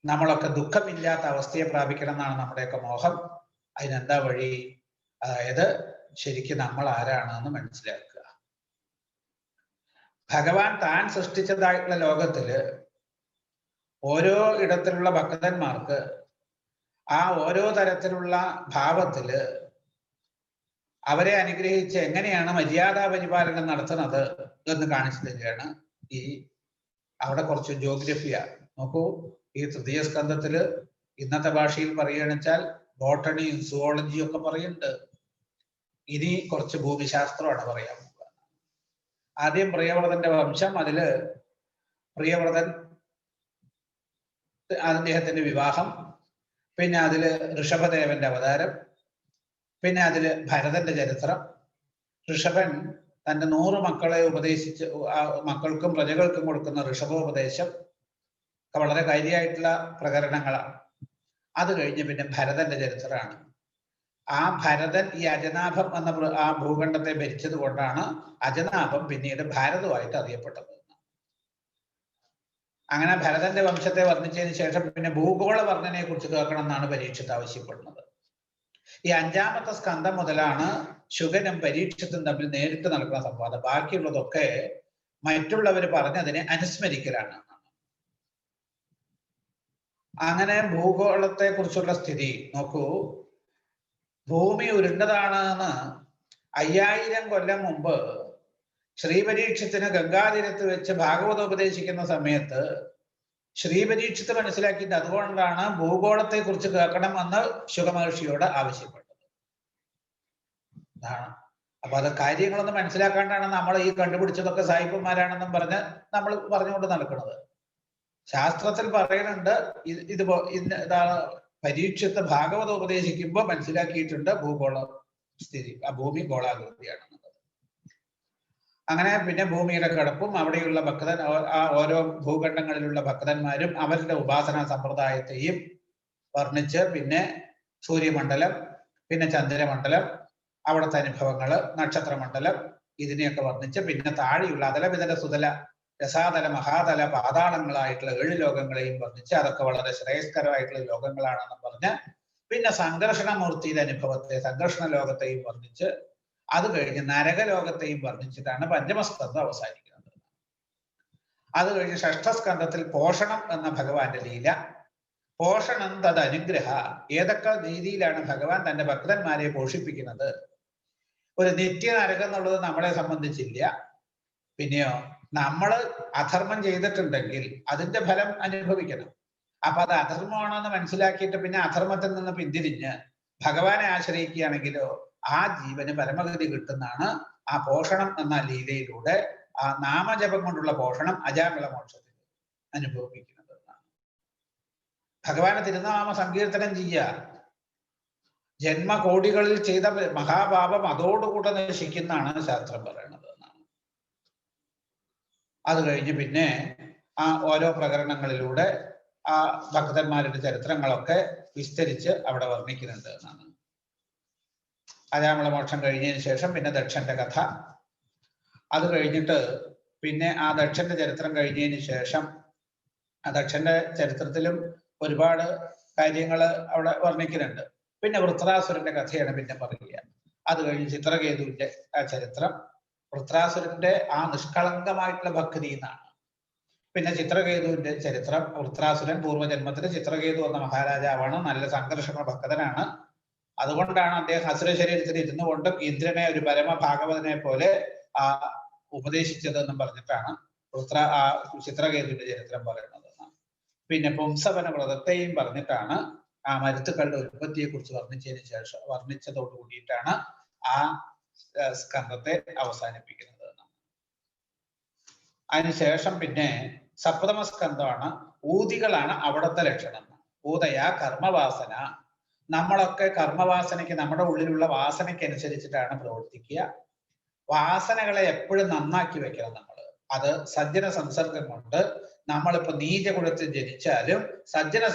നമ്മളൊക്കെ ദുഃഖമില്ലാത്ത അവസ്ഥയെ പ്രാപിക്കണം എന്നാണ് നമ്മുടെയൊക്കെ മോഹം. അതിനെന്താ വഴി? അതായത് ശരിക്കും നമ്മൾ ആരാണെന്ന് മനസ്സിലാക്കുക. ഭഗവാൻ താൻ സൃഷ്ടിച്ചതായിട്ടുള്ള ലോകത്തില് ഓരോ ഇടത്തിലുള്ള ഭക്തന്മാർക്ക് ആ ഓരോ തരത്തിലുള്ള ഭാവത്തില് അവരെ അനുഗ്രഹിച്ച് എങ്ങനെയാണ് മര്യാദാ പരിപാലനം നടത്തുന്നത് എന്ന് കാണിച്ചു തരികയാണ്. ഈ അവിടെ കുറച്ച് ജോഗ്രഫിയ നോക്കൂ. ഈ 3യ സ്കന്ധത്തില് ഇന്നത്തെ ഭാഷയിൽ പറയുകയാണെന്ന് വെച്ചാൽ ബോട്ടണിയും സുവോളജിയും ഒക്കെ പറയുന്നുണ്ട്. ഇനി കുറച്ച് ഭൂമിശാസ്ത്രമാണ് പറയാൻ പോകുക. ആദ്യം പ്രിയവ്രതന്റെ വംശം, അതില് പ്രിയവ്രതൻ അദ്ദേഹത്തിന്റെ വിവാഹം, പിന്നെ അതില് ഋഷഭദേവന്റെ അവതാരം, പിന്നെ അതില് ഭരതന്റെ ചരിത്രം. ഋഷഭൻ തന്റെ 100 മക്കളെ ഉപദേശിച്ച് മക്കൾക്കും പ്രജകൾക്കും കൊടുക്കുന്ന ഋഷഭോപദേശം വളരെ കാര്യമായിട്ടുള്ള പ്രകരണങ്ങളാണ്. അത് കഴിഞ്ഞ് പിന്നെ ഭരതന്റെ ചരിത്രമാണ്. ആ ഭരതൻ ഈ അജനാഭം എന്ന ആ ഭൂഖണ്ഡത്തെ ഭരിച്ചത് കൊണ്ടാണ് അജനാഭം പിന്നീട് ഭാരതമായിട്ട് അറിയപ്പെട്ടത്. അങ്ങനെ ഭരതന്റെ വംശത്തെ വർണ്ണിച്ചതിന് ശേഷം പിന്നെ ഭൂഗോള വർണ്ണനയെ കുറിച്ച് കേൾക്കണം എന്നാണ് പരീക്ഷിത്ത് ആവശ്യപ്പെടുന്നത്. ഈ 5ാമത്തെ സ്കന്ധം മുതലാണ് ശുഗനും പരീക്ഷത്തും തമ്മിൽ നേരിട്ട് നടക്കുന്ന സംവാദം. ബാക്കിയുള്ളതൊക്കെ മറ്റുള്ളവർ പറഞ്ഞതിനെ അനുസ്മരിക്കലാണ്. അങ്ങനെ ഭൂഗോളത്തെ കുറിച്ചുള്ള സ്ഥിതി നോക്കൂ. ഭൂമി ഉരുണ്ടതാണ് എന്ന് 5000 കൊല്ലം മുമ്പ് ശ്രീപരീക്ഷത്തിന് ഗംഗാതീരത്ത് വെച്ച് ഭാഗവതം ഉപദേശിക്കുന്ന സമയത്ത് ശ്രീപരീക്ഷത്ത് മനസ്സിലാക്കിയിട്ട് അതുകൊണ്ടാണ് ഭൂഗോളത്തെ കുറിച്ച് കേൾക്കണം എന്ന് ശുഗമഹർഷിയോട് ആവശ്യപ്പെട്ടത്. അപ്പൊ അത് കാര്യങ്ങളൊന്നും മനസ്സിലാക്കാണ്ടാണ് നമ്മൾ ഈ കണ്ടുപിടിച്ചതൊക്കെ സായിപ്പന്മാരാണെന്നും പറഞ്ഞ് നമ്മൾ പറഞ്ഞുകൊണ്ട് നടക്കുന്നത്. ശാസ്ത്രത്തിൽ പറയുന്നുണ്ട് ഇതാണ് പരീക്ഷത്ത് ഭാഗവതം ഉപദേശിക്കുമ്പോൾ മനസ്സിലാക്കിയിട്ടുണ്ട് ഭൂഗോള സ്ഥിതി, ആ ഭൂമി ഗോളാകൃതിയാണെന്നുള്ളത്. അങ്ങനെ പിന്നെ ഭൂമിയുടെ കിടപ്പും അവിടെയുള്ള ഭക്തൻ ആ ഓരോ ഭൂഖണ്ഡങ്ങളിലുള്ള ഭക്തന്മാരും അവരുടെ ഉപാസനാ സമ്പ്രദായത്തെയും വർണ്ണിച്ച് പിന്നെ സൂര്യമണ്ഡലം, പിന്നെ ചന്ദ്രമണ്ഡലം, അവിടുത്തെ അനുഭവങ്ങള്, നക്ഷത്രമണ്ഡലം, ഇതിനെയൊക്കെ വർണ്ണിച്ച് പിന്നെ താഴെയുള്ള അതല വിതല സുതല രസാതല മഹാതല പാതാളങ്ങളായിട്ടുള്ള 7 ലോകങ്ങളെയും വർണ്ണിച്ച് അതൊക്കെ വളരെ ശ്രേയസ്കരമായിട്ടുള്ള ലോകങ്ങളാണെന്ന് പറഞ്ഞ് പിന്നെ സംഘർഷണമൂർത്തിയുടെ അനുഭവത്തെ, സംഘർഷണ ലോകത്തെയും വർണ്ണിച്ച് അത് കഴിഞ്ഞ് നരകലോകത്തെയും വർണ്ണിച്ചിട്ടാണ് 5മസ്കന്ധം അവസാനിക്കുന്നത്. അത് കഴിഞ്ഞ് 6ഠസ്കന്ധത്തിൽ പോഷണം എന്ന ഭഗവാന്റെ ലീല, പോഷണം തത് അനുഗ്രഹ, ഏതൊക്കെ രീതിയിലാണ് ഭഗവാൻ തന്റെ ഭക്തന്മാരെ പോഷിപ്പിക്കുന്നത്. ഒരു നിത്യ നരകം എന്നുള്ളത് നമ്മളെ സംബന്ധിച്ചില്ല. പിന്നെയോ നമ്മള് അധർമ്മം ചെയ്തിട്ടുണ്ടെങ്കിൽ അതിന്റെ ഫലം അനുഭവിക്കണം. അപ്പൊ അത് അധർമ്മമാണെന്ന് മനസ്സിലാക്കിയിട്ട് പിന്നെ അധർമ്മത്തിൽ നിന്ന് പിന്തിരിഞ്ഞ് ഭഗവാനെ ആശ്രയിക്കുകയാണെങ്കിലോ ആ ജീവന് പരമഗതി കിട്ടുന്നതാണ് ആ പോഷണം എന്ന ലീലയിലൂടെ ആ നാമജപം കൊണ്ടുള്ള പോഷണം അജാമിള മോക്ഷത്തിൽ അനുഭവിക്കുന്നത് എന്നാണ്. ഭഗവാനെ തിരുനാമ സങ്കീർത്തനം ചെയ്യുക, ജന്മകോടികളിൽ ചെയ്ത മഹാപാപം അതോടുകൂടെ നശിക്കുന്നതാണ് ശാസ്ത്രം പറയണത് എന്നാണ്. അത് കഴിഞ്ഞ് പിന്നെ ആ ഓരോ പ്രകരണങ്ങളിലൂടെ ആ ഭക്തന്മാരുടെ ചരിത്രങ്ങളൊക്കെ വിസ്തരിച്ച് അവിടെ വർണ്ണിക്കുന്നുണ്ട് എന്നാണ്. അജാമിള മോക്ഷം കഴിഞ്ഞതിന് ശേഷം പിന്നെ ദക്ഷന്റെ കഥ, അത് കഴിഞ്ഞിട്ട് പിന്നെ ആ ദക്ഷന്റെ ചരിത്രം കഴിഞ്ഞതിന് ശേഷം ആ ദക്ഷന്റെ ചരിത്രത്തിലും ഒരുപാട് കാര്യങ്ങൾ അവിടെ വർണ്ണിക്കുന്നുണ്ട്. പിന്നെ വൃത്രാസുരന്റെ കഥയാണ് പിന്നെ പറയുക. അത് കഴിഞ്ഞ് ചിത്രകേതുവിന്റെ ആ ചരിത്രം, വൃത്രാസുരന്റെ ആ നിഷ്കളങ്കമായിട്ടുള്ള ഭക്തി എന്നാണ്. പിന്നെ ചിത്രകേതുവിന്റെ ചരിത്രം, വൃത്രാസുരൻ പൂർവ്വജന്മത്തിൽ ചിത്രകേതു എന്ന മഹാരാജാവാണ്, നല്ല സംഘർഷണ ഭക്തനാണ്. അതുകൊണ്ടാണ് അദ്ദേഹം അസുര ശരീരത്തിൽ ഇരുന്നു കൊണ്ടും ഇന്ദ്രനെ ഒരു പരമഭാഗവതനെ പോലെ ഉപദേശിച്ചതെന്നും പറഞ്ഞിട്ടാണ് ചിത്രകേതുവിന്റെ ചരിത്രം പറയുന്നത്. പിന്നെ പുംസവന വ്രതത്തെയും പറഞ്ഞിട്ടാണ് ആ മരുത്തുക്കളുടെ ഉൽപ്പത്തിയെ കുറിച്ച് വർണ്ണിച്ചതോട് കൂടിയിട്ടാണ് ആ സ്കന്ധത്തെ അവസാനിപ്പിക്കുന്നത്. അതിനുശേഷം പിന്നെ സപ്തമ സ്കന്ധമാണ്. ഊതികളാണ് അവിടുത്തെ ലക്ഷണം. ഊതയ കർമ്മവാസന. നമ്മളൊക്കെ കർമ്മവാസനയ്ക്ക് നമ്മുടെ ഉള്ളിലുള്ള വാസനയ്ക്ക് അനുസരിച്ചിട്ടാണ് പ്രവർത്തിക്കുക. വാസനകളെ എപ്പോഴും നന്നാക്കി വെക്കണം നമ്മൾ. അത് സജ്ജന സംസർഗം കൊണ്ട്, നമ്മളിപ്പോ നീചകുലത്തിൽ ജനിച്ചാലും സജ്ജന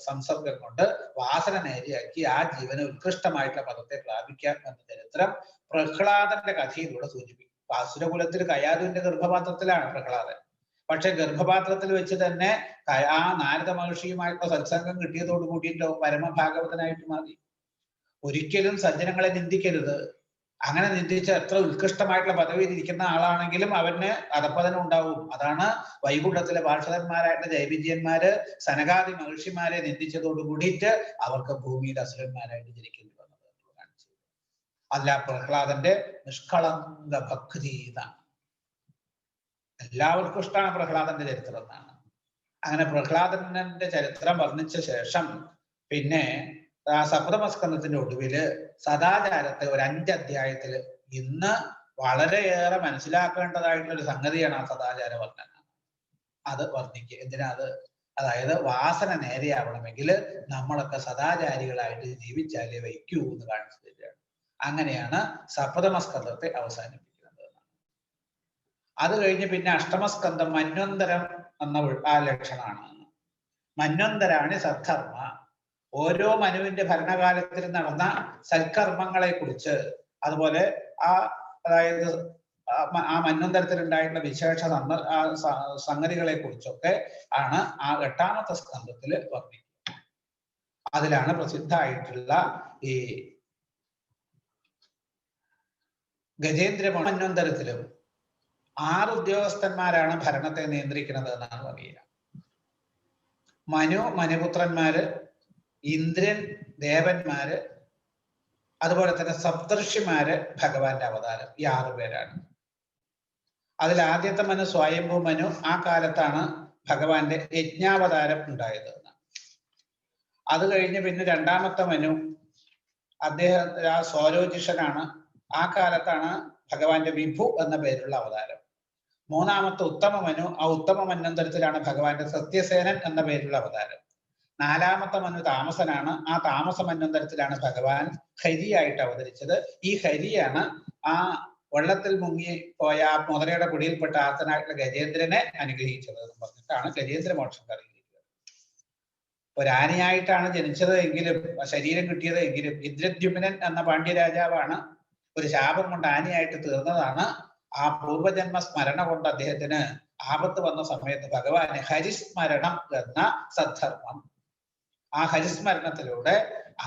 സംസർഗം കൊണ്ട് വാസന നേരെയാക്കി ആ ജീവന് ഉത്കൃഷ്ടമായിട്ടുള്ള പദത്തെ പ്രാപിക്കാം എന്ന ചരിത്രം പ്രഹ്ലാദന്റെ കഥയിലൂടെ സൂചിപ്പിക്കും. അസുരകുലത്തിൽ കയാതുവിന്റെ ഗർഭപാത്രത്തിലാണ് പ്രഹ്ലാദൻ. പക്ഷെ ഗർഭപാത്രത്തിൽ വെച്ച് തന്നെ ആ നാരദ മഹർഷിയുമായിട്ടുള്ള സത്സംഗം കിട്ടിയതോട് കൂടിയിട്ട് പരമഭാഗവതനായിട്ട് മാറി. ഒരിക്കലും സജ്ജനങ്ങളെ നിന്ദിക്കരുത്. അങ്ങനെ നിന്ദിച്ച എത്ര ഉത്കൃഷ്ടമായിട്ടുള്ള പദവിയിൽ ഇരിക്കുന്ന ആളാണെങ്കിലും അവന് അധപ്പതനം ഉണ്ടാവും. അതാണ് വൈകുണ്ഠത്തിലെ പാർഷദന്മാരായിട്ടുള്ള ജയവിജയന്മാര് സനകാദി മഹർഷിമാരെ നിന്ദിച്ചതോട് കൂടിയിട്ട് അവർക്ക് ഭൂമിയിൽ അസുരന്മാരായിട്ട് ജനിക്കേണ്ടി വന്നത്. അല്ല, പ്രഹ്ലാദന്റെ നിഷ്കളങ്ക ഭക്തി എന്നാണ്. എല്ലാവർക്കും ഇഷ്ടമാണ് പ്രഹ്ലാദന്റെ ചരിത്രം എന്നാണ്. അങ്ങനെ പ്രഹ്ലാദന്റെ ചരിത്രം വർണ്ണിച്ച ശേഷം പിന്നെ സപ്തമസ്കന്ധത്തിന്റെ ഒടുവില് സദാചാരത്തെ ഒരു 5 അധ്യായത്തില് ഇന്ന് വളരെയേറെ മനസ്സിലാക്കേണ്ടതായിട്ടുള്ള ഒരു സംഗതിയാണ് ആ സദാചാര വർണ്ണന. അത് വർണ്ണിക്കുക. എന്തിനാ അത്? അതായത് വാസന നേരെയാവണമെങ്കിൽ നമ്മളൊക്കെ സദാചാരികളായിട്ട് ജീവിച്ചാലേ വയ്ക്കൂ എന്ന് കാണിച്ചു തരികയാണ്. അങ്ങനെയാണ് സപ്തമസ്കന്ധത്തെ അവസാനിപ്പിക്കുന്നത്. അത് കഴിഞ്ഞ് പിന്നെ അഷ്ടമസ്കന്ധം മന്വന്തരം എന്ന ആ ലക്ഷണമാണ്. മന്വന്തരാണ് സത്കർമ്മ. ഓരോ മനുവിന്റെ ഭരണകാലത്തിൽ നടന്ന സൽക്കർമ്മങ്ങളെ കുറിച്ച്, അതുപോലെ അതായത് ആ മന്വന്തരത്തിൽ ഉണ്ടായിട്ടുള്ള വിശേഷ സംഗതികളെ കുറിച്ചൊക്കെ ആണ് ആ 8ാമത്തെ സ്കന്ധത്തിൽ വർണ്ണിക്കുന്നത്. അതിലാണ് പ്രസിദ്ധമായിട്ടുള്ള ഈ ഗജേന്ദ്ര മന്വന്തരത്തിലും 6 ഉദ്യോഗസ്ഥന്മാരാണ് ഭരണത്തെ നിയന്ത്രിക്കുന്നത് എന്നാണ് പറയുക. മനുപുത്രന്മാര്, ഇന്ദ്രൻ, ദേവന്മാര്, അതുപോലെ തന്നെ സപ്തർഷിമാര്, ഭഗവാന്റെ അവതാരം. ഈ 6 പേരാണ്. അതിൽ ആദ്യത്തെ മനു സ്വയംഭൂ മനു. ആ കാലത്താണ് ഭഗവാന്റെ യജ്ഞാവതാരം ഉണ്ടായത്. അത് കഴിഞ്ഞ് പിന്നെ 2ാമത്തെ മനു, അദ്ദേഹം ആ സൗരോജിഷനാണ്. ആ കാലത്താണ് ഭഗവാന്റെ വിഭു എന്ന പേരുള്ള അവതാരം. 3ാമത്തെ ഉത്തമ മനു. ആ ഉത്തമ മന്വന്തരത്തിലാണ് ഭഗവാന്റെ സത്യസേനൻ എന്ന പേരുള്ള അവതാരം. 4ാമത്തെ മനു താമസനാണ്. ആ താമസ മന്വന്തരത്തിലാണ് ഭഗവാൻ ഹരിയായിട്ട് അവതരിച്ചത്. ഈ ഹരിയാണ് ആ വെള്ളത്തിൽ മുങ്ങി പോയ ആ മുതലയുടെ കുടിയിൽപ്പെട്ട ആർത്തനായിട്ടുള്ള ഗജേന്ദ്രനെ അനുഗ്രഹിച്ചത് എന്ന് പറഞ്ഞിട്ടാണ് ഗജേന്ദ്ര മോക്ഷം അറിയിക്കുന്നത്. ഒരാനയായിട്ടാണ് ജനിച്ചത് എങ്കിലും ശരീരം കിട്ടിയത് എങ്കിലും ഇന്ദ്രദ്യുമ്നൻ എന്ന പാണ്ഡ്യരാജാവാണ് ഒരു ശാപം കൊണ്ട് ആനയായിട്ട് തീർന്നതാണ്. ആ പൂർവജന്മ സ്മരണ കൊണ്ട് അദ്ദേഹത്തിന് ആപത്ത് വന്ന സമയത്ത് ഭഗവാന് ഹരിസ്മരണം എന്ന സദ്ധർമ്മം, ആ ഹരിസ്മരണത്തിലൂടെ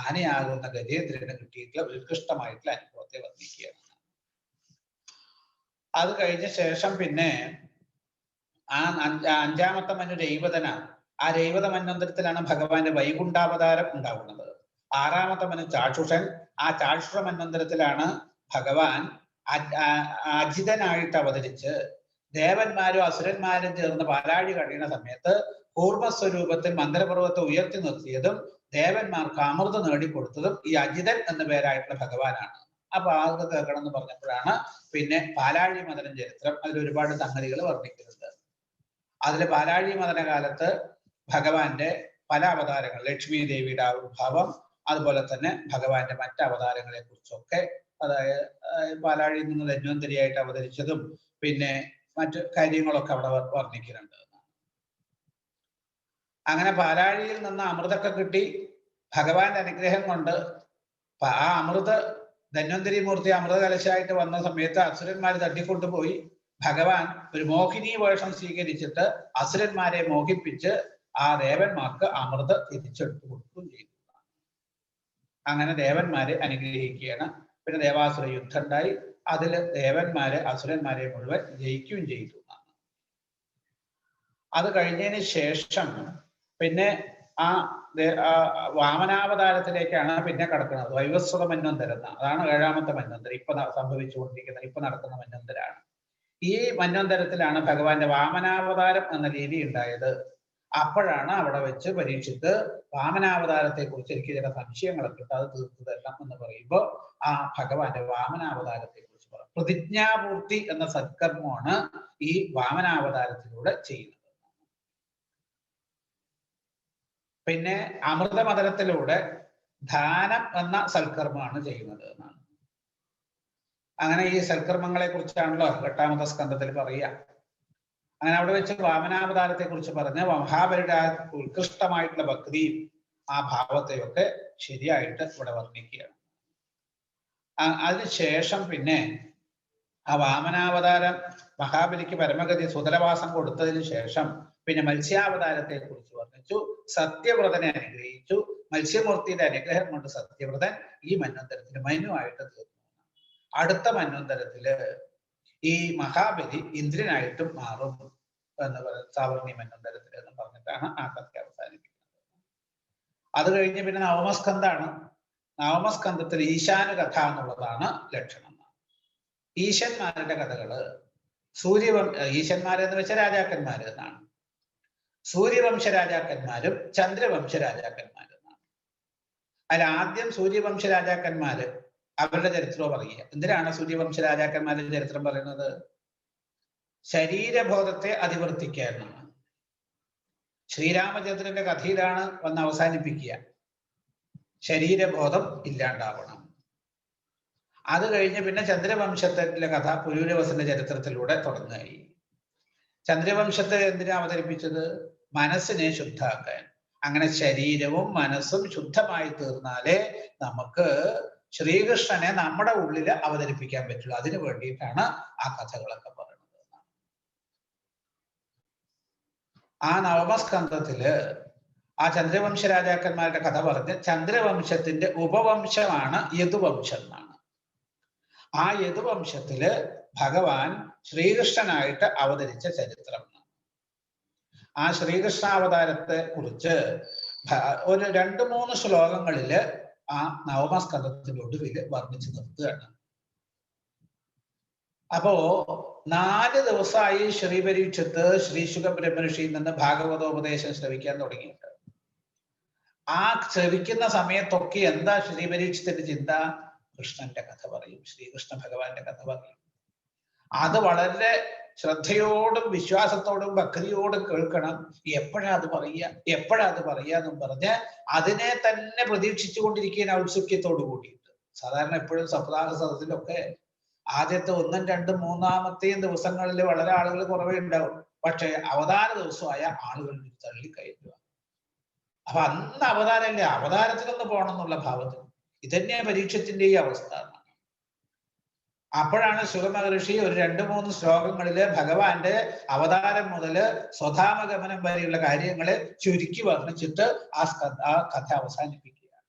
ആനയാകുന്ന ഗജേന്ദ്രന് കിട്ടിയിട്ടുള്ള ഉത്കൃഷ്ടമായിട്ടുള്ള അനുഭവത്തെ വർണ്ണിക്കുകയാണ്. അത് കഴിഞ്ഞ ശേഷം പിന്നെ ആ 5ാമത്തെ മനു രൈവതനാണ്. ആ രൈവത മന്വന്തരത്തിലാണ് ഭഗവാന്റെ വൈകുണ്ഠാവതാരം ഉണ്ടാവുന്നത്. 6ാമത്തെ മനു ചാക്ഷുഷൻ. ആ ചാക്ഷുഷ മന്വന്തരത്തിലാണ് ഭഗവാൻ അജിതനായിട്ട് അവതരിച്ച് ദേവന്മാരും അസുരന്മാരും ചേർന്ന് പാലാഴി കഴിയുന്ന സമയത്ത് കൂർമ്മസ്വരൂപത്തിൽ മന്ദരപർവ്വത്തെ ഉയർത്തി നിർത്തിയതും ദേവന്മാർക്ക് അമൃത് നേടിക്കൊടുത്തതും ഈ അജിതൻ എന്ന പേരായിട്ടുള്ള ഭഗവാനാണ്. അപ്പൊ അത് കേൾക്കണം എന്ന് പറഞ്ഞപ്പോഴാണ് പിന്നെ പാലാഴി മദനം ചരിത്രം. അതിൽ ഒരുപാട് സംഗതികൾ വർണ്ണിക്കുന്നുണ്ട്. അതില് പാലാഴി മദന കാലത്ത് ഭഗവാന്റെ പല അവതാരങ്ങൾ, ലക്ഷ്മി ദേവിയുടെ ആവിർഭാവം, അതുപോലെ തന്നെ ഭഗവാന്റെ മറ്റ് അവതാരങ്ങളെ കുറിച്ചൊക്കെ, അതായത് പാലാഴിയിൽ നിന്ന് ധന്വന്തരിയായിട്ട് അവതരിച്ചതും പിന്നെ മറ്റു കാര്യങ്ങളൊക്കെ അവിടെ വർണ്ണിക്കുന്നുണ്ട്. അങ്ങനെ പാലാഴിയിൽ നിന്ന് അമൃതൊക്കെ കിട്ടി ഭഗവാന്റെ അനുഗ്രഹം കൊണ്ട് ആ അമൃത് ധന്വന്തരി മൂർത്തി അമൃത കലശായിട്ട് വന്ന സമയത്ത് അസുരന്മാർ തട്ടിക്കൊണ്ടുപോയി ഭഗവാൻ ഒരു മോഹിനി വേഷം സ്വീകരിച്ചിട്ട് അസുരന്മാരെ മോഹിപ്പിച്ച് ആ ദേവന്മാർക്ക് അമൃത് തിരിച്ചെടുത്തു കൊടുക്കുകയും ചെയ്തു. അങ്ങനെ ദേവന്മാരെ അനുഗ്രഹിക്കുകയാണ്. പിന്നെ ദേവാസുര യുദ്ധം ഉണ്ടായി. അതിൽ ദേവന്മാരെ അസുരന്മാരെ മുഴുവൻ ജയിക്കുകയും ചെയ്തു. അത് കഴിഞ്ഞതിന് ശേഷം പിന്നെ ആ വാമനാവതാരത്തിലേക്കാണ് പിന്നെ കടക്കുന്നത്. വൈവസ്വത മന്വന്തരം അതാണ് 7ാമത്തെ മന്വന്തരം, ഇപ്പൊ സംഭവിച്ചുകൊണ്ടിരിക്കുന്ന, ഇപ്പൊ നടക്കുന്ന മന്വന്തരാണ്. ഈ മന്വന്തരത്തിലാണ് ഭഗവാന്റെ വാമനാവതാരം എന്ന രീതി ഉണ്ടായത്. അപ്പോഴാണ് അവിടെ വെച്ച് പരീക്ഷിത്ത് വാമനാവതാരത്തെ കുറിച്ച് എനിക്ക് ചില സംശയങ്ങളൊക്കെ ഉണ്ട്, അത് തീർത്തു തരണം എന്ന് പറയുമ്പോൾ ആ ഭഗവാന്റെ വാമനാവതാരത്തെ കുറിച്ച് പറയും. പ്രതിജ്ഞാപൂർത്തി എന്ന സത്കർമ്മമാണ് ഈ വാമനാവതാരത്തിലൂടെ ചെയ്യുന്നത്. പിന്നെ അമൃതമതനത്തിലൂടെ ദാനം എന്ന സൽക്കർമ്മമാണ് ചെയ്യുന്നത് എന്നാണ്. അങ്ങനെ ഈ സൽക്കർമ്മങ്ങളെ കുറിച്ചാണല്ലോ 8ാമത്തെ സ്കന്ധത്തിൽ പറയുക. അങ്ങനെ അവിടെ വെച്ച് വാമനാവതാരത്തെ കുറിച്ച് പറഞ്ഞ് മഹാബലിയുടെ ഉത്കൃഷ്ടമായിട്ടുള്ള ഭക്തിയും ആ ഭാവത്തെയൊക്കെ ശരിയായിട്ട് ഇവിടെ വർണ്ണിക്കുകയാണ്. അതിനുശേഷം പിന്നെ ആ വാമനാവതാരം മഹാബലിക്ക് പരമഗതി സുതലവാസം കൊടുത്തതിന് ശേഷം പിന്നെ മത്സ്യാവതാരത്തെ കുറിച്ച് വർണ്ണിച്ചു. സത്യവ്രതനെ അനുഗ്രഹിച്ചു. മത്സ്യമൂർത്തിയുടെ അനുഗ്രഹം കൊണ്ട് സത്യവ്രതൻ ഈ മന്വന്തരത്തിന് മനുവായിട്ട് തീർന്നു. അടുത്ത മന്വന്തരത്തില് ഈ മഹാബലി ഇന്ദ്രനായിട്ടും മാറും എന്ന് പറയുന്നത് സാവർണി മന്വന്തരത്തിൽ എന്ന് പറഞ്ഞിട്ടാണ് ആ കഥ അവസാനിപ്പിക്കുന്നത്. അത് കഴിഞ്ഞ് പിന്നെ നവമസ്കന്ധാണ്. നവമസ്കന്ധത്തിൽ ഈശാന കഥ എന്നുള്ളതാണ് ലക്ഷണം. ഈശന്മാരുടെ കഥകള് ഈശന്മാരെന്ന് വെച്ച രാജാക്കന്മാര് എന്നാണ്. സൂര്യവംശ രാജാക്കന്മാരും ചന്ദ്രവംശ രാജാക്കന്മാരും എന്നാണ്. അതിൽ ആദ്യം സൂര്യവംശ രാജാക്കന്മാര് അവരുടെ ചരിത്രവും പറയുക. എന്തിനാണ് സൂര്യവംശ രാജാക്കന്മാരുടെ ചരിത്രം പറയുന്നത്? ശരീരബോധത്തെ അതിവർത്തിക്കാനാണ്. ശ്രീരാമചന്ദ്രന്റെ കഥയിലാണ് വന്ന് അവസാനിപ്പിക്കുക. ശരീരബോധം ഇല്ലാണ്ടാവണം. അത് കഴിഞ്ഞ് പിന്നെ ചന്ദ്രവംശത്തിലെ കഥ പുരൂരവസന്റെ ചരിത്രത്തിലൂടെ തുടങ്ങുകയായി. ചന്ദ്രവംശത്തെ എന്തിനാ അവതരിപ്പിച്ചത്? മനസ്സിനെ ശുദ്ധാക്കാൻ. അങ്ങനെ ശരീരവും മനസ്സും ശുദ്ധമായി തീർന്നാലേ നമുക്ക് ശ്രീകൃഷ്ണനെ നമ്മുടെ ഉള്ളിൽ അവതരിപ്പിക്കാൻ പറ്റുള്ളൂ. അതിനു വേണ്ടിയിട്ടാണ് ആ കഥകളൊക്കെ പറയുന്നത്. ആ നവമസ്കന്ധത്തില് ആ ചന്ദ്രവംശ രാജാക്കന്മാരുടെ കഥ പറഞ്ഞ് ചന്ദ്രവംശത്തിന്റെ ഉപവംശമാണ് യദുവംശം എന്നാണ്. ആ യദുവംശത്തില് ഭഗവാൻ ശ്രീകൃഷ്ണനായിട്ട് അവതരിച്ച ചരിത്രം. ആ ശ്രീകൃഷ്ണാവതാരത്തെ കുറിച്ച് ഒരു 2-3 ശ്ലോകങ്ങളില് ആ നവമസ്കന്ധത്തിന്റെ ഒടുവിൽ വർണ്ണിച്ചു നിർത്തുകയാണ്. അപ്പോ 4 ദിവസമായി ശ്രീ പരീക്ഷത്ത് ശ്രീ ശുഖബ്രഹ്മർഷിയിൽ നിന്ന് ഭാഗവതോപദേശം ശ്രവിക്കാൻ തുടങ്ങിയിട്ട്. ആ ശ്രവിക്കുന്ന സമയത്തൊക്കെ എന്താ ശ്രീ പരീക്ഷത്തിന്റെ ചിന്ത? കൃഷ്ണന്റെ കഥ പറയും, ശ്രീകൃഷ്ണ ഭഗവാന്റെ കഥ പറയും. അത് വളരെ ശ്രദ്ധയോടും വിശ്വാസത്തോടും ഭക്തിയോടും കേൾക്കണം. എപ്പോഴാ അത് പറയുക എന്നും പറഞ്ഞ് അതിനെ തന്നെ പ്രതീക്ഷിച്ചു കൊണ്ടിരിക്കുന്ന ഔത്സുക്യത്തോടു കൂടിയിട്ട്. സാധാരണ എപ്പോഴും സപ്താഹ സദസ്സിലൊക്കെ ആദ്യത്തെ 1, 2, 3-ാമത്തെയും ദിവസങ്ങളിൽ വളരെ ആളുകൾ കുറവേ ഉണ്ടാവും. പക്ഷെ അവതാര ദിവസമായ ആളുകൾ തള്ളിക്കയറ്റുക. അപ്പൊ അന്ന് അവതാരമല്ലേ, അവതാരത്തിലൊന്ന് പോകണം എന്നുള്ള ഭാവത്തിൽ. ഇതന്നെ പരീക്ഷത്തിന്റെ ഈ അവസ്ഥ. അപ്പോഴാണ് ശുഖമഹർഷി ഒരു 2-3 ശ്ലോകങ്ങളില് ഭഗവാന്റെ അവതാരം മുതല് സ്വധാമഗമനം വരെയുള്ള കാര്യങ്ങളെ ചുരുക്കി വർണ്ണിച്ചിട്ട് ആ കഥ അവസാനിപ്പിക്കുകയാണ്.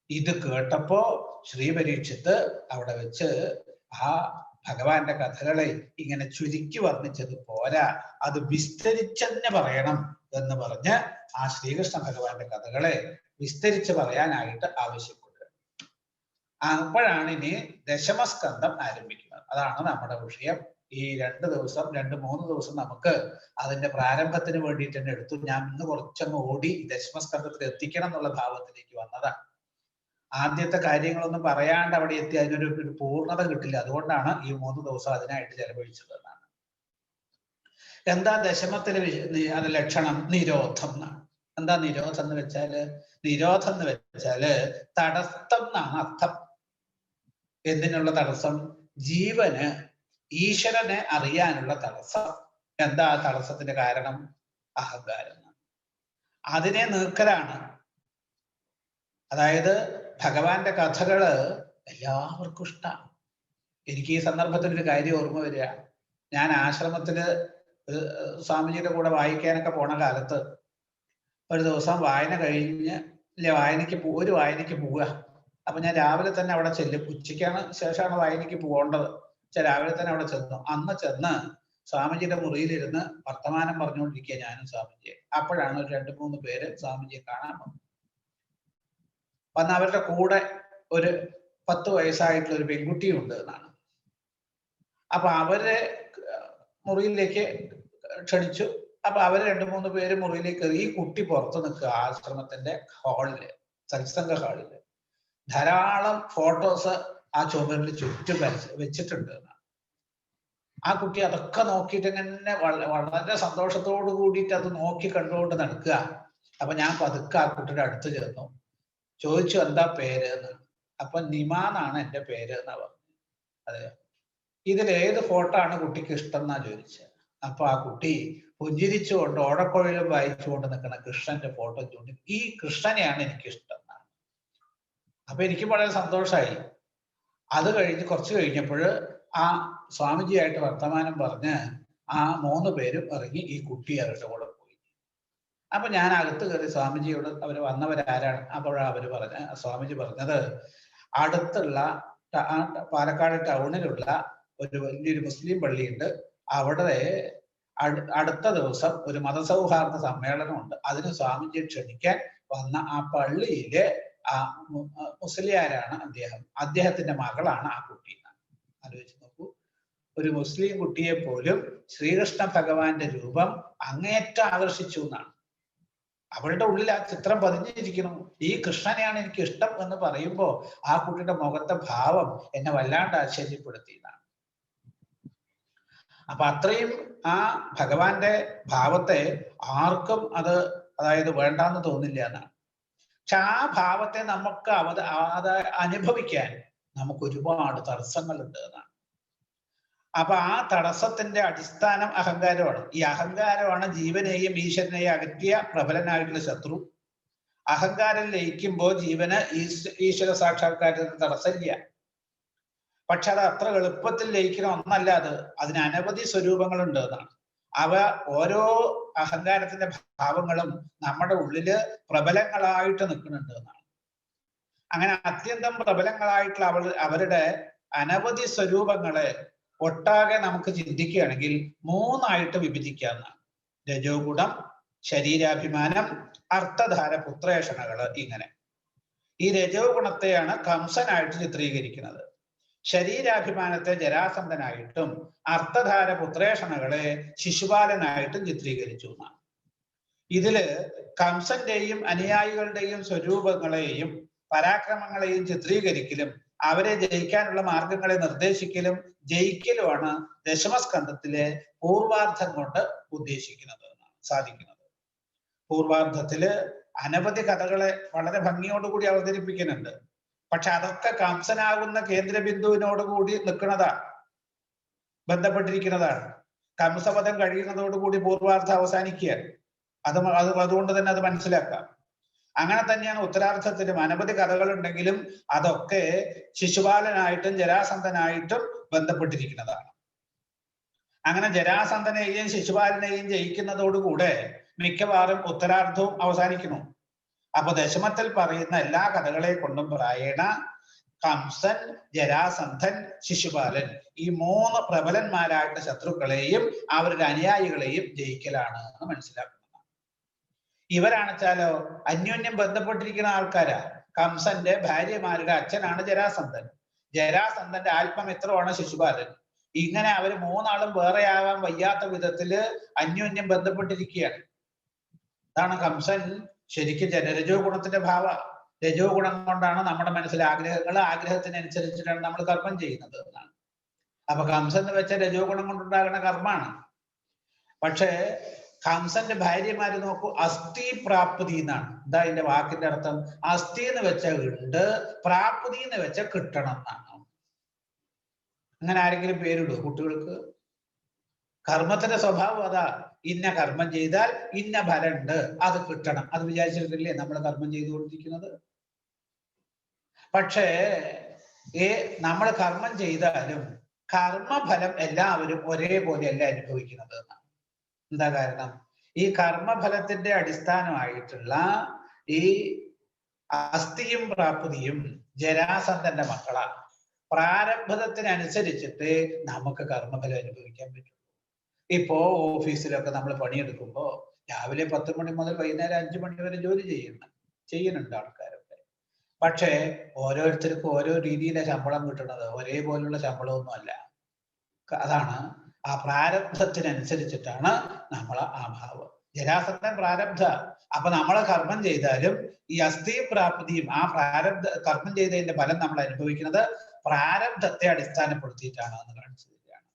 ഇത് കേട്ടപ്പോ ശ്രീ പരീക്ഷത്ത് അവിടെ വെച്ച് ആ ഭഗവാന്റെ കഥകളെ ഇങ്ങനെ ചുരുക്കി വർണ്ണിച്ചത് പോരാ, അത് വിസ്തരിച്ചെന്നെ പറയണം എന്ന് പറഞ്ഞ് ആ ശ്രീകൃഷ്ണ ഭഗവാന്റെ കഥകളെ വിസ്തരിച്ച് പറയാനായിട്ട് ആവശ്യപ്പെടുക. അപ്പോഴാണ് ഇനി ദശമസ്കന്ധം ആരംഭിക്കുന്നത്. അതാണ് നമ്മുടെ വിഷയം. ഈ 2-3 ദിവസം നമുക്ക് അതിന്റെ പ്രാരംഭത്തിന് വേണ്ടിയിട്ട് തന്നെ എടുത്തു. ഞാൻ ഇന്ന് കുറച്ചങ്ങ് ഓടി ദശമസ്കന്ധത്തിൽ എത്തിക്കണം എന്നുള്ള ഭാവത്തിലേക്ക് വന്നതാണ്. ആദ്യത്തെ കാര്യങ്ങളൊന്നും പറയാണ്ട് അവിടെ എത്തി അതിനൊരു പൂർണ്ണത കിട്ടില്ല. അതുകൊണ്ടാണ് ഈ 3 ദിവസം അതിനായിട്ട് ചെലവഴിച്ചത് എന്നാണ്. എന്താ ദശമത്തിലെ അത് ലക്ഷണം? നിരോധം എന്നാണ്. എന്താ നിരോധം എന്ന് വെച്ചാല്? നിരോധം എന്ന് വെച്ചാല് തടസ്സം എന്നാണ് അർത്ഥം. എന്തിനുള്ള തടസ്സം? ജീവന് ഈശ്വരനെ അറിയാനുള്ള തടസ്സം. എന്താ തടസ്സത്തിന്റെ കാരണം? അഹങ്കാരം. അതിനെ നീക്കലാണ്. അതായത് ഭഗവാന്റെ കഥകള് എല്ലാവർക്കും ഇഷ്ടമാണ്. എനിക്ക് ഈ സന്ദർഭത്തിൽ ഒരു കാര്യം ഓർമ്മ വരിക. ഞാൻ ആശ്രമത്തില് സ്വാമിജിയുടെ കൂടെ വായിക്കാനൊക്കെ പോണ കാലത്ത് ഒരു ദിവസം വായന കഴിഞ്ഞ് ഒരു വായനയ്ക്ക് പോവുക. അപ്പൊ ഞാൻ രാവിലെ തന്നെ അവിടെ ചെല്ലും. ഉച്ചയ്ക്കാണ് ശേഷമാണ് വായനയ്ക്ക് പോകേണ്ടത്. രാവിലെ തന്നെ അവിടെ ചെന്നു. അന്ന് ചെന്ന് സ്വാമിജിയുടെ മുറിയിലിരുന്ന് വർത്തമാനം പറഞ്ഞുകൊണ്ടിരിക്കുക ഞാനും സ്വാമിജിയെ. അപ്പോഴാണ് ഒരു 2-3 പേര് സ്വാമിജിയെ കാണാൻ വന്നത്. വന്ന് അവരുടെ കൂടെ ഒരു 10 വയസ്സായിട്ടുള്ള ഒരു പെൺകുട്ടിയും ഉണ്ട് എന്നാണ്. അപ്പൊ അവരെ മുറിയിലേക്ക് ക്ഷണിച്ചു. അപ്പൊ അവര് 2-3 പേര് മുറിയിലേക്ക് കയറി. ഈ കുട്ടി പുറത്ത് നിൽക്കുക ആശ്രമത്തിന്റെ ഹാളില്, സത്സംഗ ഹാളില്. ധാരാളം ഫോട്ടോസ് ആ ചുമരിൽ ചുറ്റും വെച്ചിട്ടുണ്ട് എന്നാണ്. ആ കുട്ടി അതൊക്കെ നോക്കിയിട്ട് ഇങ്ങനെ വളരെ സന്തോഷത്തോടു കൂടിയിട്ട് അത് നോക്കി കണ്ടുകൊണ്ട് നടക്കുക. അപ്പൊ ഞാൻ പതുക്കെ ആ കുട്ടിയുടെ അടുത്ത് ചേർന്നു, ചോദിച്ചു എന്താ പേര് എന്ന്. അപ്പൊ നിമ എന്നാണ് എന്റെ പേര് എന്നാ പറഞ്ഞു. അതെ, ഇതിലേത് ഫോട്ടോ ആണ് കുട്ടിക്ക് ഇഷ്ടം എന്നാ ചോദിച്ചത്. അപ്പൊ ആ കുട്ടി പുഞ്ചിരിച്ചുകൊണ്ട് ഓടക്കുഴലും വായിച്ചുകൊണ്ട് നിൽക്കുന്ന കൃഷ്ണന്റെ ഫോട്ടോ ചൂണ്ടി, ഈ കൃഷ്ണനെയാണ് എനിക്ക് ഇഷ്ടം എന്നാണ്. അപ്പൊ എനിക്ക് വളരെ സന്തോഷമായി. അത് കഴിഞ്ഞ് കുറച്ച് കഴിഞ്ഞപ്പോൾ ആ സ്വാമിജിയായിട്ട് വർത്തമാനം പറഞ്ഞ് ആ 3 പേരും ഇറങ്ങി ഈ കുട്ടി അവരുടെ കൂടെ പോയി. അപ്പൊ ഞാൻ അകത്ത് കയറി സ്വാമിജിയോട് അവര് വന്നവരാരാണ്. അപ്പോഴവര് സ്വാമിജി പറഞ്ഞത് അടുത്തുള്ള പാലക്കാട് ടൗണിലുള്ള ഒരു വലിയൊരു മുസ്ലിം പള്ളിയുണ്ട്. അവിടെ അടുത്ത ദിവസം ഒരു മതസൗഹാർദ്ദ സമ്മേളനമുണ്ട്. അതിന് സ്വാമിജിയെ ക്ഷണിക്കാൻ വന്ന ആ പള്ളിയിലെ ആ മുസ്ലിയാരാണ് അദ്ദേഹത്തിന്റെ മകളാണ് ആ കുട്ടി. ആലോചിച്ച് നോക്കൂ, ഒരു മുസ്ലിം കുട്ടിയെ പോലും ശ്രീകൃഷ്ണ ഭഗവാന്റെ രൂപം അങ്ങേറ്റം ആകർഷിച്ചു എന്നാണ്. അവളുടെ ഉള്ളിൽ ആ ചിത്രം പതിഞ്ഞിരിക്കണം. ഈ കൃഷ്ണനെയാണ് എനിക്ക് ഇഷ്ടം എന്ന് പറയുമ്പോ ആ കുട്ടിയുടെ മുഖത്തെ ഭാവം എന്നെ വല്ലാണ്ട് ആശ്ചര്യപ്പെടുത്തി എന്നാണ്. അപ്പൊ അത്രയും ആ ഭഗവാന്റെ ഭാവത്തെ ആർക്കും അതായത് വേണ്ടാന്ന് തോന്നില്ല എന്നാണ്. പക്ഷെ ആ ഭാവത്തെ നമുക്ക് അനുഭവിക്കാൻ നമുക്ക് ഒരുപാട് തടസ്സങ്ങളുണ്ട് എന്നാണ്. അപ്പൊ ആ തടസ്സത്തിന്റെ അടിസ്ഥാനം അഹങ്കാരമാണ്. ഈ അഹങ്കാരമാണ് ജീവനെയും ഈശ്വരനെയും അകറ്റിയ പ്രബലനായിട്ടുള്ള ശത്രു. അഹങ്കാരം ലയിക്കുമ്പോൾ ജീവന് ഈശ്വര സാക്ഷാത്കാരത്തിന് തടസ്സമില്ല. പക്ഷെ അത് അത്ര എളുപ്പത്തിൽ ലയിക്കുന്ന ഒന്നല്ല. അതിന് അനവധി സ്വരൂപങ്ങളുണ്ട് എന്നാണ്. ഓരോ അഹങ്കാരത്തിന്റെ ഭാവങ്ങളും നമ്മുടെ ഉള്ളില് പ്രബലങ്ങളായിട്ട് നിൽക്കുന്നുണ്ട് എന്നാണ്. അങ്ങനെ അത്യന്തം പ്രബലങ്ങളായിട്ടുള്ള അവരുടെ അനവധി സ്വരൂപങ്ങളെ ഒട്ടാകെ നമുക്ക് ചിന്തിക്കുകയാണെങ്കിൽ 3 ആയിട്ട് വിഭജിക്കാവുന്നതാണ്. രജോ ഗുണം, ശരീരാഭിമാനം, അർത്ഥധാര പുത്രേഷണകള്. ഇങ്ങനെ ഈ രജോ ഗുണത്തെയാണ് കംസനായിട്ട് ചിത്രീകരിക്കുന്നത്. ശരീരാഭിമാനത്തെ ജരാസന്ധനായിട്ടും അർത്ഥധാര പുത്രേഷണകളെ ശിശുപാലനായിട്ടും ചിത്രീകരിച്ചു എന്നാണ്. ഇതില് കംസന്റെയും അനുയായികളുടെയും സ്വരൂപങ്ങളെയും പരാക്രമങ്ങളെയും ചിത്രീകരിക്കലും അവരെ ജയിക്കാനുള്ള മാർഗങ്ങളെ നിർദ്ദേശിക്കലും ജയിക്കലുമാണ് ദശമസ്കന്ധത്തിലെ പൂർവാർദ്ധം കൊണ്ട് ഉദ്ദേശിക്കുന്നത് സാധിക്കുന്നത്. പൂർവാർദ്ധത്തില് അനവധി കഥകളെ വളരെ ഭംഗിയോടുകൂടി അവതരിപ്പിക്കുന്നുണ്ട്. പക്ഷെ അതൊക്കെ കംസനാകുന്ന കേന്ദ്രബിന്ദുവിനോടുകൂടി നിൽക്കുന്നതാണ്, ബന്ധപ്പെട്ടിരിക്കുന്നതാണ്. കംസവധം കഴിയുന്നതോടുകൂടി പൂർവാർദ്ധം അവസാനിക്കുകയാണ്. അതുകൊണ്ട് തന്നെ അത് മനസ്സിലാക്കാം. അങ്ങനെ തന്നെയാണ് ഉത്തരാർത്ഥത്തിലും അനവധി കഥകളുണ്ടെങ്കിലും അതൊക്കെ ശിശുപാലനായിട്ടും ജരാസന്ധനായിട്ടും ബന്ധപ്പെട്ടിരിക്കുന്നതാണ്. അങ്ങനെ ജരാസന്ധനെയും ശിശുപാലനെയും ജയിക്കുന്നതോടുകൂടെ മിക്കവാറും ഉത്തരാർത്ഥവും അവസാനിക്കുന്നു. അപ്പൊ ദശമത്തിൽ പറയുന്ന എല്ലാ കഥകളെ കൊണ്ടും പ്രായേണ കംസൻ, ജരാസന്ധൻ, ശിശുപാലൻ ഈ 3 പ്രബലന്മാരായിട്ട് ശത്രുക്കളെയും അവരുടെ അനുയായികളെയും ജയിക്കലാണ് എന്ന് മനസ്സിലാക്കുന്നത്. ഇവരാണെച്ചാലോ അന്യോന്യം ബന്ധപ്പെട്ടിരിക്കുന്ന ആൾക്കാരാ. കംസന്റെ ഭാര്യമാരുടെ അച്ഛനാണ് ജരാസന്ധൻ. ജരാസന്ധന്റെ ആത്മമിത്രമാണ് ശിശുപാലൻ. ഇങ്ങനെ അവര് 3 ആളും വേറെയാവാൻ വയ്യാത്ത വിധത്തില് അന്യോന്യം ബന്ധപ്പെട്ടിരിക്കുകയാണ്. അതാണ് കംസൻ ശരിക്കും രജോ ഗുണത്തിന്റെ ഭാവ. രജോ ഗുണം കൊണ്ടാണ് നമ്മുടെ മനസ്സിലെ ആഗ്രഹത്തിനനുസരിച്ചിട്ടാണ് നമ്മൾ കർമ്മം ചെയ്യുന്നത് എന്നാണ്. അപ്പൊ കംസൻ എന്ന് വെച്ച രജോ ഗുണം കൊണ്ടുണ്ടാകുന്ന കർമ്മമാണ്. പക്ഷേ കംസന്റെ ഭാര്യമാര് നോക്കൂ, അസ്ഥി പ്രാപ്തി എന്നാണ്. എന്താ അതിന്റെ വാക്കിന്റെ അർത്ഥം? അസ്ഥി എന്ന് വെച്ചാൽ ഉണ്ട്, പ്രാപ്തി എന്ന് വെച്ചാൽ കിട്ടണം എന്നാണ്. അങ്ങനെ ആരെങ്കിലും പേരിടുവോ കുട്ടികൾക്ക്? കർമ്മത്തിന്റെ സ്വഭാവം അതാ. ഇന്ന കർമ്മം ചെയ്താൽ ഇന്ന ഫലം ഉണ്ട്, അത് കിട്ടണം. അത് വിചാരിച്ചിട്ടില്ലേ നമ്മൾ കർമ്മം ചെയ്തുകൊണ്ടിരിക്കുന്നത്? പക്ഷേ നമ്മൾ കർമ്മം ചെയ്താലും കർമ്മഫലം എല്ലാവരും ഒരേപോലെയല്ല അനുഭവിക്കുന്നത് എന്നാണ്. എന്താ കാരണം? ഈ കർമ്മഫലത്തിന്റെ അടിസ്ഥാനമായിട്ടുള്ള ഈ അസ്ഥിയും പ്രാപ്തിയും ജരാസന്ധന്റെ മക്കളാണ്. പ്രാരബ്ധത്തിനനുസരിച്ചിട്ട് നമുക്ക് കർമ്മഫലം അനുഭവിക്കാൻ പറ്റും. ഇപ്പോ ഓഫീസിലൊക്കെ നമ്മൾ പണിയെടുക്കുമ്പോൾ രാവിലെ 10 മണി മുതൽ വൈകുന്നേരം 5 മണി വരെ ജോലി ചെയ്യുന്നുണ്ട് ആൾക്കാരൊക്കെ. പക്ഷേ ഓരോരുത്തർക്കും ഓരോ രീതിയിലെ ശമ്പളം കിട്ടുന്നത്, ഒരേപോലുള്ള ശമ്പളമൊന്നും അല്ല. അതാണ് ആ പ്രാരബ്ധത്തിനനുസരിച്ചിട്ടാണ് നമ്മളെ ആ ഭാവം. ജരാസന്ധൻ പ്രാരബ്ധ. അപ്പൊ നമ്മൾ കർമ്മം ചെയ്താലും ഈ അസ്ഥി പ്രാപ്തിയും ആ പ്രാരബ്ധ കർമ്മം ചെയ്തതിന്റെ ഫലം നമ്മൾ അനുഭവിക്കുന്നത് പ്രാരബ്ധത്തെ അടിസ്ഥാനപ്പെടുത്തിയിട്ടാണ് എന്ന് കാണിച്ചു തരികയാണ്.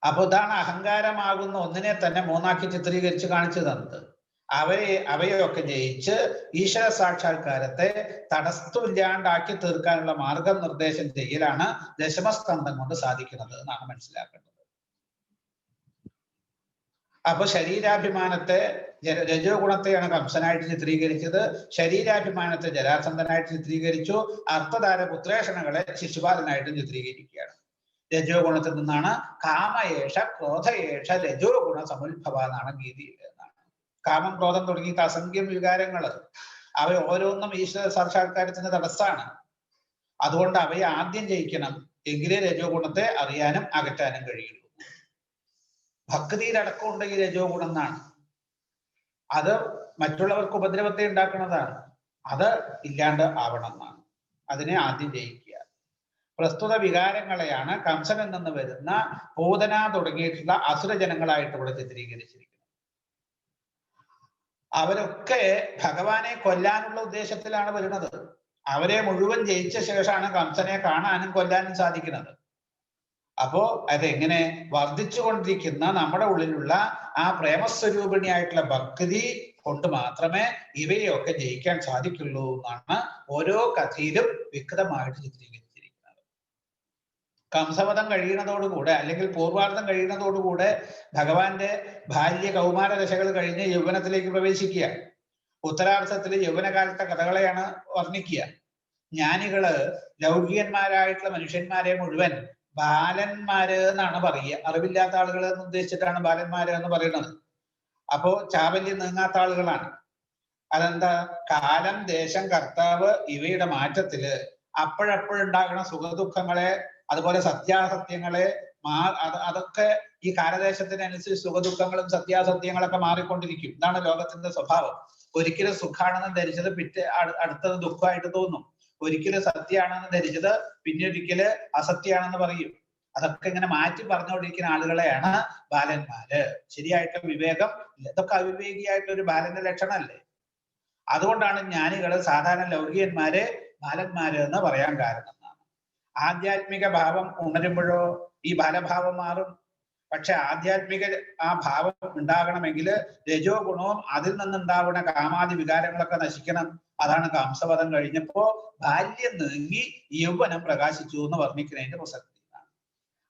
അപ്പൊ ഇതാണ് അഹങ്കാരമാകുന്ന ഒന്നിനെ തന്നെ മൂന്നാക്കി ചിത്രീകരിച്ച് കാണിച്ചു തന്നത്. അവയൊക്കെ ജയിച്ച് ഈശ്വര സാക്ഷാത്കാരത്തെ തടസ്സമില്ലാണ്ടാക്കി തീർക്കാനുള്ള മാർഗം നിർദ്ദേശം ചെയ്യലാണ് ദശമസ്കന്ധം കൊണ്ട് സാധിക്കുന്നത് എന്നാണ് മനസ്സിലാക്കേണ്ടത്. അപ്പൊ ശരീരാഭിമാനത്തെ രജോ ഗുണത്തെയാണ് കംസനായിട്ട് ചിത്രീകരിച്ചത്, ശരീരാഭിമാനത്തെ ജരാസന്ധനായിട്ട് ചിത്രീകരിച്ചു, അർത്ഥധാര പുത്രേഷണകളെ ശിശുപാലനായിട്ടും ചിത്രീകരിക്കുകയാണ്. രജോ ഗുണത്തിൽ നിന്നാണ് കാമയേഷ ക്രോധയേഷ രജോ ഗുണ സമുത്ഭവ എന്നാണ് ഗീതയിൽ. കാമം ക്രോധം തുടങ്ങിയിട്ട് അസംഖ്യം വികാരങ്ങൾ, അവ ഓരോന്നും ഈശ്വര സാക്ഷാത്കാരത്തിന് തടസ്സാണ്. അതുകൊണ്ട് അവയെ ആദ്യം ജയിക്കണം, എങ്കിലേ രജോ ഗുണത്തെ അറിയാനും അകറ്റാനും കഴിയുള്ളൂ. ഭക്തിയിലടക്കം ഉണ്ട് ഈ രജോ ഗുണം എന്നാണ്. അത് മറ്റുള്ളവർക്ക് ഉപദ്രവത്തെ ഉണ്ടാക്കുന്നതാണ്. അത് ഇല്ലാണ്ട് ആവണം എന്നാണ്. അതിനെ ആദ്യം ജയിക്കുക. പ്രസ്തുത വികാരങ്ങളെയാണ് കംസനിൽ നിന്ന് വരുന്ന പൂതന തുടങ്ങിയിട്ടുള്ള അസുരജനങ്ങളായിട്ട് ഇവിടെ ചിത്രീകരിച്ചിരിക്കുന്നത്. അവരൊക്കെ ഭഗവാനെ കൊല്ലാനുള്ള ഉദ്ദേശത്തിലാണ് വരുന്നത്. അവരെ മുഴുവൻ ജയിച്ച ശേഷമാണ് കംസനെ കാണാനും കൊല്ലാനും സാധിക്കുന്നത്. അപ്പോ അതെങ്ങനെ വർദ്ധിച്ചുകൊണ്ടിരിക്കുന്ന നമ്മുടെ ഉള്ളിലുള്ള ആ പ്രേമസ്വരൂപിണിയായിട്ടുള്ള ഭക്തി കൊണ്ട് മാത്രമേ ഇവയൊക്കെ ജയിക്കാൻ സാധിക്കുള്ളൂ എന്നാണ് ഓരോ കഥയിലും വ്യക്തമായിട്ട് ചിത്രീകരിച്ചിരിക്കുന്നത്. കംസവധം കഴിയുന്നതോടുകൂടെ അല്ലെങ്കിൽ പൂർവാർത്ഥം കഴിയുന്നതോടുകൂടെ ഭഗവാന്റെ ബാല്യ കൗമാര ദശകൾ കഴിഞ്ഞ് യൗവനത്തിലേക്ക് പ്രവേശിക്കുക. ഉത്തരാർത്ഥത്തിൽ യൗവനകാലത്തെ കഥകളെയാണ് വർണ്ണിക്കുക. ജ്ഞാനികള് ലൗകികന്മാരായിട്ടുള്ള മനുഷ്യന്മാരെ മുഴുവൻ ബാലന്മാര് എന്നാണ് പറയുക. അറിവില്ലാത്ത ആളുകളെ ഉദ്ദേശിച്ചിട്ടാണ് ബാലന്മാര് എന്ന് പറയുന്നത്. അപ്പോ ചാബല്യം നീങ്ങാത്ത ആളുകളാണ്. അതെന്താ? കാലം, ദേശം, കർത്താവ് ഇവയുടെ മാറ്റത്തില് അപ്പോഴപ്പോഴുണ്ടാകുന്ന സുഖദുഃഖങ്ങളെ, അതുപോലെ സത്യാസത്യങ്ങളെ അതൊക്കെ ഈ കാലദേശത്തിനനുസരിച്ച് സുഖദുഃഖങ്ങളും സത്യാസത്യങ്ങളൊക്കെ മാറിക്കൊണ്ടിരിക്കും. ഇതാണ് ലോകത്തിന്റെ സ്വഭാവം. ഒരിക്കലും സുഖാണെന്ന് ധരിച്ചത് അടുത്തത് ദുഃഖമായിട്ട് തോന്നും. ഒരിക്കലും സത്യമാണെന്ന് ധരിച്ചത് പിന്നൊരിക്കല് അസത്യമാണെന്ന് പറയും. അതൊക്കെ ഇങ്ങനെ മാറ്റി പറഞ്ഞുകൊണ്ടിരിക്കുന്ന ആളുകളെയാണ് ബാലന്മാര്. ശരിയായിട്ടുള്ള വിവേകം, ഇതൊക്കെ അവിവേകിയായിട്ടുള്ള ഒരു ബാലന്റെ ലക്ഷണമല്ലേ? അതുകൊണ്ടാണ് ജ്ഞാനികള് സാധാരണ ലൗകികന്മാരെ ബാലന്മാര് എന്ന് പറയാൻ കാരണം. ആധ്യാത്മിക ഭാവം ഉണരുമ്പോഴോ ഈ ബാലഭാവം മാറും. പക്ഷെ ആധ്യാത്മിക ആ ഭാവം ഉണ്ടാകണമെങ്കിൽ രജോ ഗുണവും അതിൽ നിന്നുണ്ടാവുന്ന കാമാദി വികാരങ്ങളൊക്കെ നശിക്കണം. അതാണ് കംസവധം കഴിഞ്ഞപ്പോ ബാല്യം നീങ്ങി യൗവനം പ്രകാശിച്ചു എന്ന് വർണ്ണിക്കുന്നതിന്റെ പ്രസക്തി.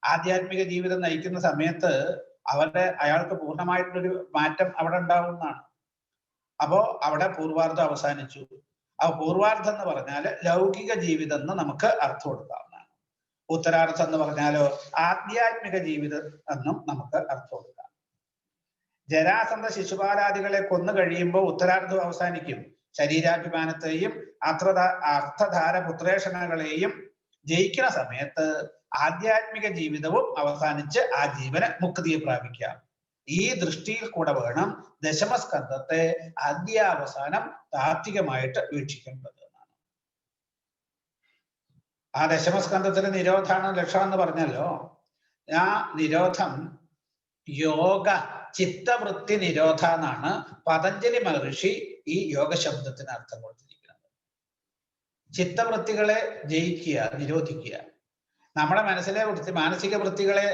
ആധ്യാത്മിക ജീവിതം നയിക്കുന്ന സമയത്ത് അയാൾക്ക് പൂർണ്ണമായിട്ടൊരു മാറ്റം അവിടെ ഉണ്ടാവുന്നതാണ്. അപ്പോ അവിടെ പൂർവാർത്ഥം അവസാനിച്ചു. അപ്പൊ പൂർവാർത്ഥം എന്ന് പറഞ്ഞാൽ ലൗകിക ജീവിതം എന്ന് നമുക്ക് അർത്ഥം കൊടുക്കാവുന്നതാണ്. ഉത്തരാർത്ഥം എന്ന് പറഞ്ഞാലോ ആധ്യാത്മിക ജീവിതം എന്നും നമുക്ക് അർത്ഥം കൊടുക്കാം. ജരാസന്ധ ശിശുപാലാദികളെ കൊന്നു കഴിയുമ്പോൾ ഉത്തരാർത്ഥം അവസാനിക്കും. ശരീരാഭിമാനത്തെയും അർത്ഥധാര പുത്രേഷണകളെയും ജയിക്കുന്ന സമയത്ത് ആധ്യാത്മിക ജീവിതവും അവസാനിച്ച് ആ ജീവന് മുക്തിയെ പ്രാപിക്കാം. ഈ ദൃഷ്ടിയിൽ കൂടെ വേണം ദശമസ്കന്ധത്തെ അദ്യാവസാനം താത്വികമായിട്ട് വീക്ഷിക്കേണ്ടത്. ആ ദശമസ്കന്ധത്തിന് നിരോധാണ് ലക്ഷ്യം എന്ന് പറഞ്ഞല്ലോ. ആ നിരോധം യോഗ ചിത്തവൃത്തി നിരോധ എന്നാണ് പതഞ്ജലി മഹർഷി ഈ യോഗ ശബ്ദത്തിന് അർത്ഥം കൊടുത്തിരിക്കുന്നത്. ചിത്തവൃത്തികളെ ജയിക്കുക, നിരോധിക്കുക. നമ്മുടെ മനസ്സിലെ മാനസിക വൃത്തികളെ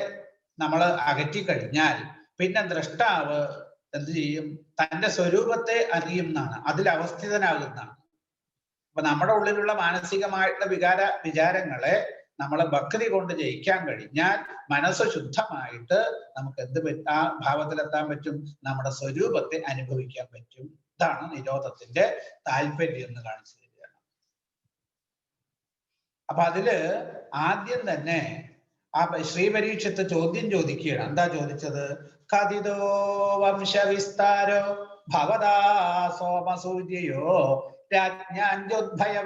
നമ്മൾ അകറ്റിക്കഴിഞ്ഞാൽ പിന്നെ ദ്രഷ്ടാവ് എന്ത് ചെയ്യും? തന്റെ സ്വരൂപത്തെ അറിയുന്നതാണ്, അതിൽ അവസ്ഥിതനാകുന്നതാണ്. അപ്പൊ നമ്മുടെ ഉള്ളിലുള്ള മാനസികമായിട്ടുള്ള വിചാരങ്ങളെ നമ്മളെ ഭക്തി കൊണ്ട് ജയിക്കാൻ കഴിഞ്ഞാൽ മനസ്സ് ശുദ്ധമായിട്ട് നമുക്ക് ആ ഭാവത്തിലെത്താൻ പറ്റും, നമ്മുടെ സ്വരൂപത്തെ അനുഭവിക്കാൻ പറ്റും. ഇതാണ് നിരോധത്തിന്റെ താല്പര്യം എന്ന് കാണിച്ചു തരികയാണ്. അപ്പൊ അതില് ആദ്യം തന്നെ ആ ശ്രീപരീക്ഷത്ത് ചോദ്യം ചോദിക്കുകയാണ്. എന്താ ചോദിച്ചത്? കഥിതോ വംശവിസ്താരോ ഭവതാ സോമസൂര്യയോ രാജ്ഞാഞ്ജോദ്ഭയ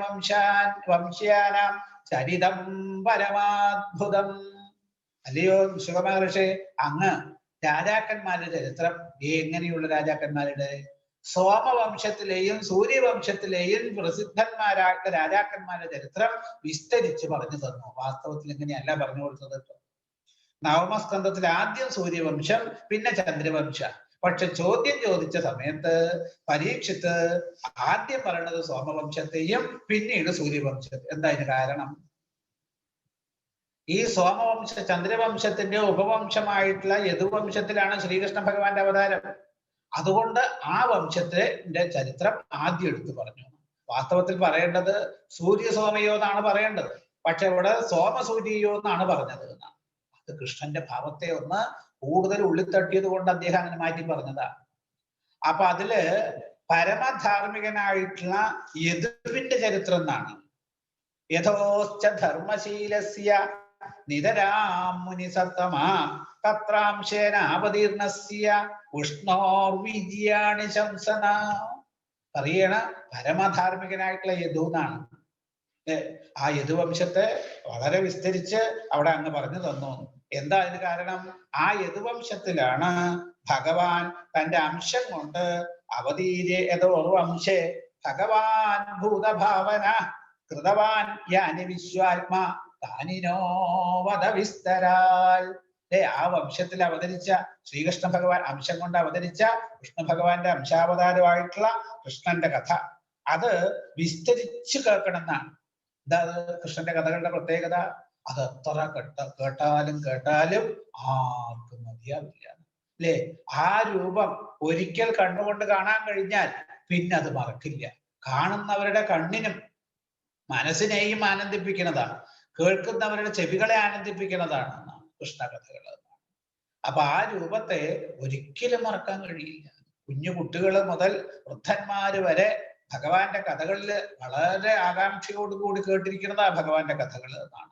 വംശ്യാനാം ചരിതം പരമാദ്ഭുതം. അല്ലയോ ശുഗമഹർഷി, അങ്ങ് രാജാക്കന്മാരുടെ ചരിത്രം എങ്ങനെയുള്ള രാജാക്കന്മാരുടെ? സോമവംശത്തിലെയും സൂര്യവംശത്തിലെയും പ്രസിദ്ധന്മാരായിട്ടുള്ള രാജാക്കന്മാരുടെ ചരിത്രം വിസ്തരിച്ച് പറഞ്ഞു തന്നു. വാസ്തവത്തിൽ ഇങ്ങനെയല്ല പറഞ്ഞു കൊടുത്തത്. നവമസ്കന്ധത്തിൽ ആദ്യം സൂര്യവംശം, പിന്നെ ചന്ദ്രവംശം. പക്ഷെ ചോദ്യം ചോദിച്ച സമയത്ത് പരീക്ഷിത്ത് ആദ്യം പറയുന്നത് സോമവംശത്തെയും പിന്നീട് സൂര്യവംശത്തെ. എന്താ ഇതിന് കാരണം? ഈ സോമവംശ ചന്ദ്രവംശത്തിന്റെ ഉപവംശമായിട്ടുള്ള യദുവംശത്തിലാണ് ശ്രീകൃഷ്ണ ഭഗവാന്റെ അവതാരം. അതുകൊണ്ട് ആ വംശത്തിന്റെ ചരിത്രം ആദ്യം എടുത്തു പറഞ്ഞു. വാസ്തവത്തിൽ പറയേണ്ടത് സൂര്യസോമയോ എന്നാണ് പറയേണ്ടത്. പക്ഷെ ഇവിടെ സോമസൂര്യയോ എന്നാണ് പറഞ്ഞത്. അത് കൃഷ്ണന്റെ ഭാവത്തെ ഒന്ന് കൂടുതൽ ഉള്ളിൽ തട്ടിയത് കൊണ്ട് അദ്ദേഹം അങ്ങനെ മാറ്റി പറഞ്ഞതാണ്. അപ്പൊ അതില് പരമധാർമ്മികനായിട്ടുള്ള യദുവിന്റെ ചരിത്രം എന്നാണ്. യഥോശ്ച ധർമ്മശീലസ്യ നിതരാം മുനിസത്തമാ തത്രാംശേനാവതീർണസ്യ ഉഷ്ണോർവിദ്യാണി ശംസന. പറയണ പരമധാർമ്മികനായിട്ടുള്ള യദു എന്നാണ്. ആ യദുവംശത്തെ വളരെ വിസ്തരിച്ച് അവിടെ അങ്ങ് പറഞ്ഞു തന്നു. എന്താ അതിന് കാരണം? ആ യദുവംശത്തിലാണ് ഭഗവാൻ തന്റെ അംശം കൊണ്ട് അവതീരേതോർവംശേ ഭഗവാൻ ഭൂതഭാവന കൃതവാൻ യാനി വിശ്വാത്മാ താനിനോ വദവിസ്തരാൽ. ആ വംശത്തിൽ അവതരിച്ച ശ്രീകൃഷ്ണ ഭഗവാൻ അംശം കൊണ്ട് അവതരിച്ച കൃഷ്ണ ഭഗവാന്റെ അംശാവതാരമായിട്ടുള്ള കൃഷ്ണന്റെ കഥ അത് വിസ്തരിച്ച് കേൾക്കണം എന്നാണ്. എന്താ കൃഷ്ണന്റെ കഥകളുടെ പ്രത്യേകത? അത് എത്ര കേട്ടാലും ആർക്കും മതിയാവില്ല അല്ലേ? ആ രൂപം ഒരിക്കൽ കണ്ണുകൊണ്ട് കാണാൻ കഴിഞ്ഞാൽ പിന്നെ അത് മറക്കില്ല. കാണുന്നവരുടെ കണ്ണിനും മനസ്സിനെയും ആനന്ദിപ്പിക്കുന്നതാണ്, കേൾക്കുന്നവരുടെ ചെവികളെ ആനന്ദിപ്പിക്കുന്നതാണ് കൃഷ്ണകഥകൾ. അപ്പൊ ആ രൂപത്തെ ഒരിക്കലും മറക്കാൻ കഴിയില്ല. കുഞ്ഞു കുട്ടികൾ മുതൽ വൃദ്ധന്മാര് വരെ ഭഗവാന്റെ കഥകളിൽ വളരെ ആകാംക്ഷയോടുകൂടി കേട്ടിരിക്കുന്നതാ ഭഗവാന്റെ കഥകൾ എന്നാണ്.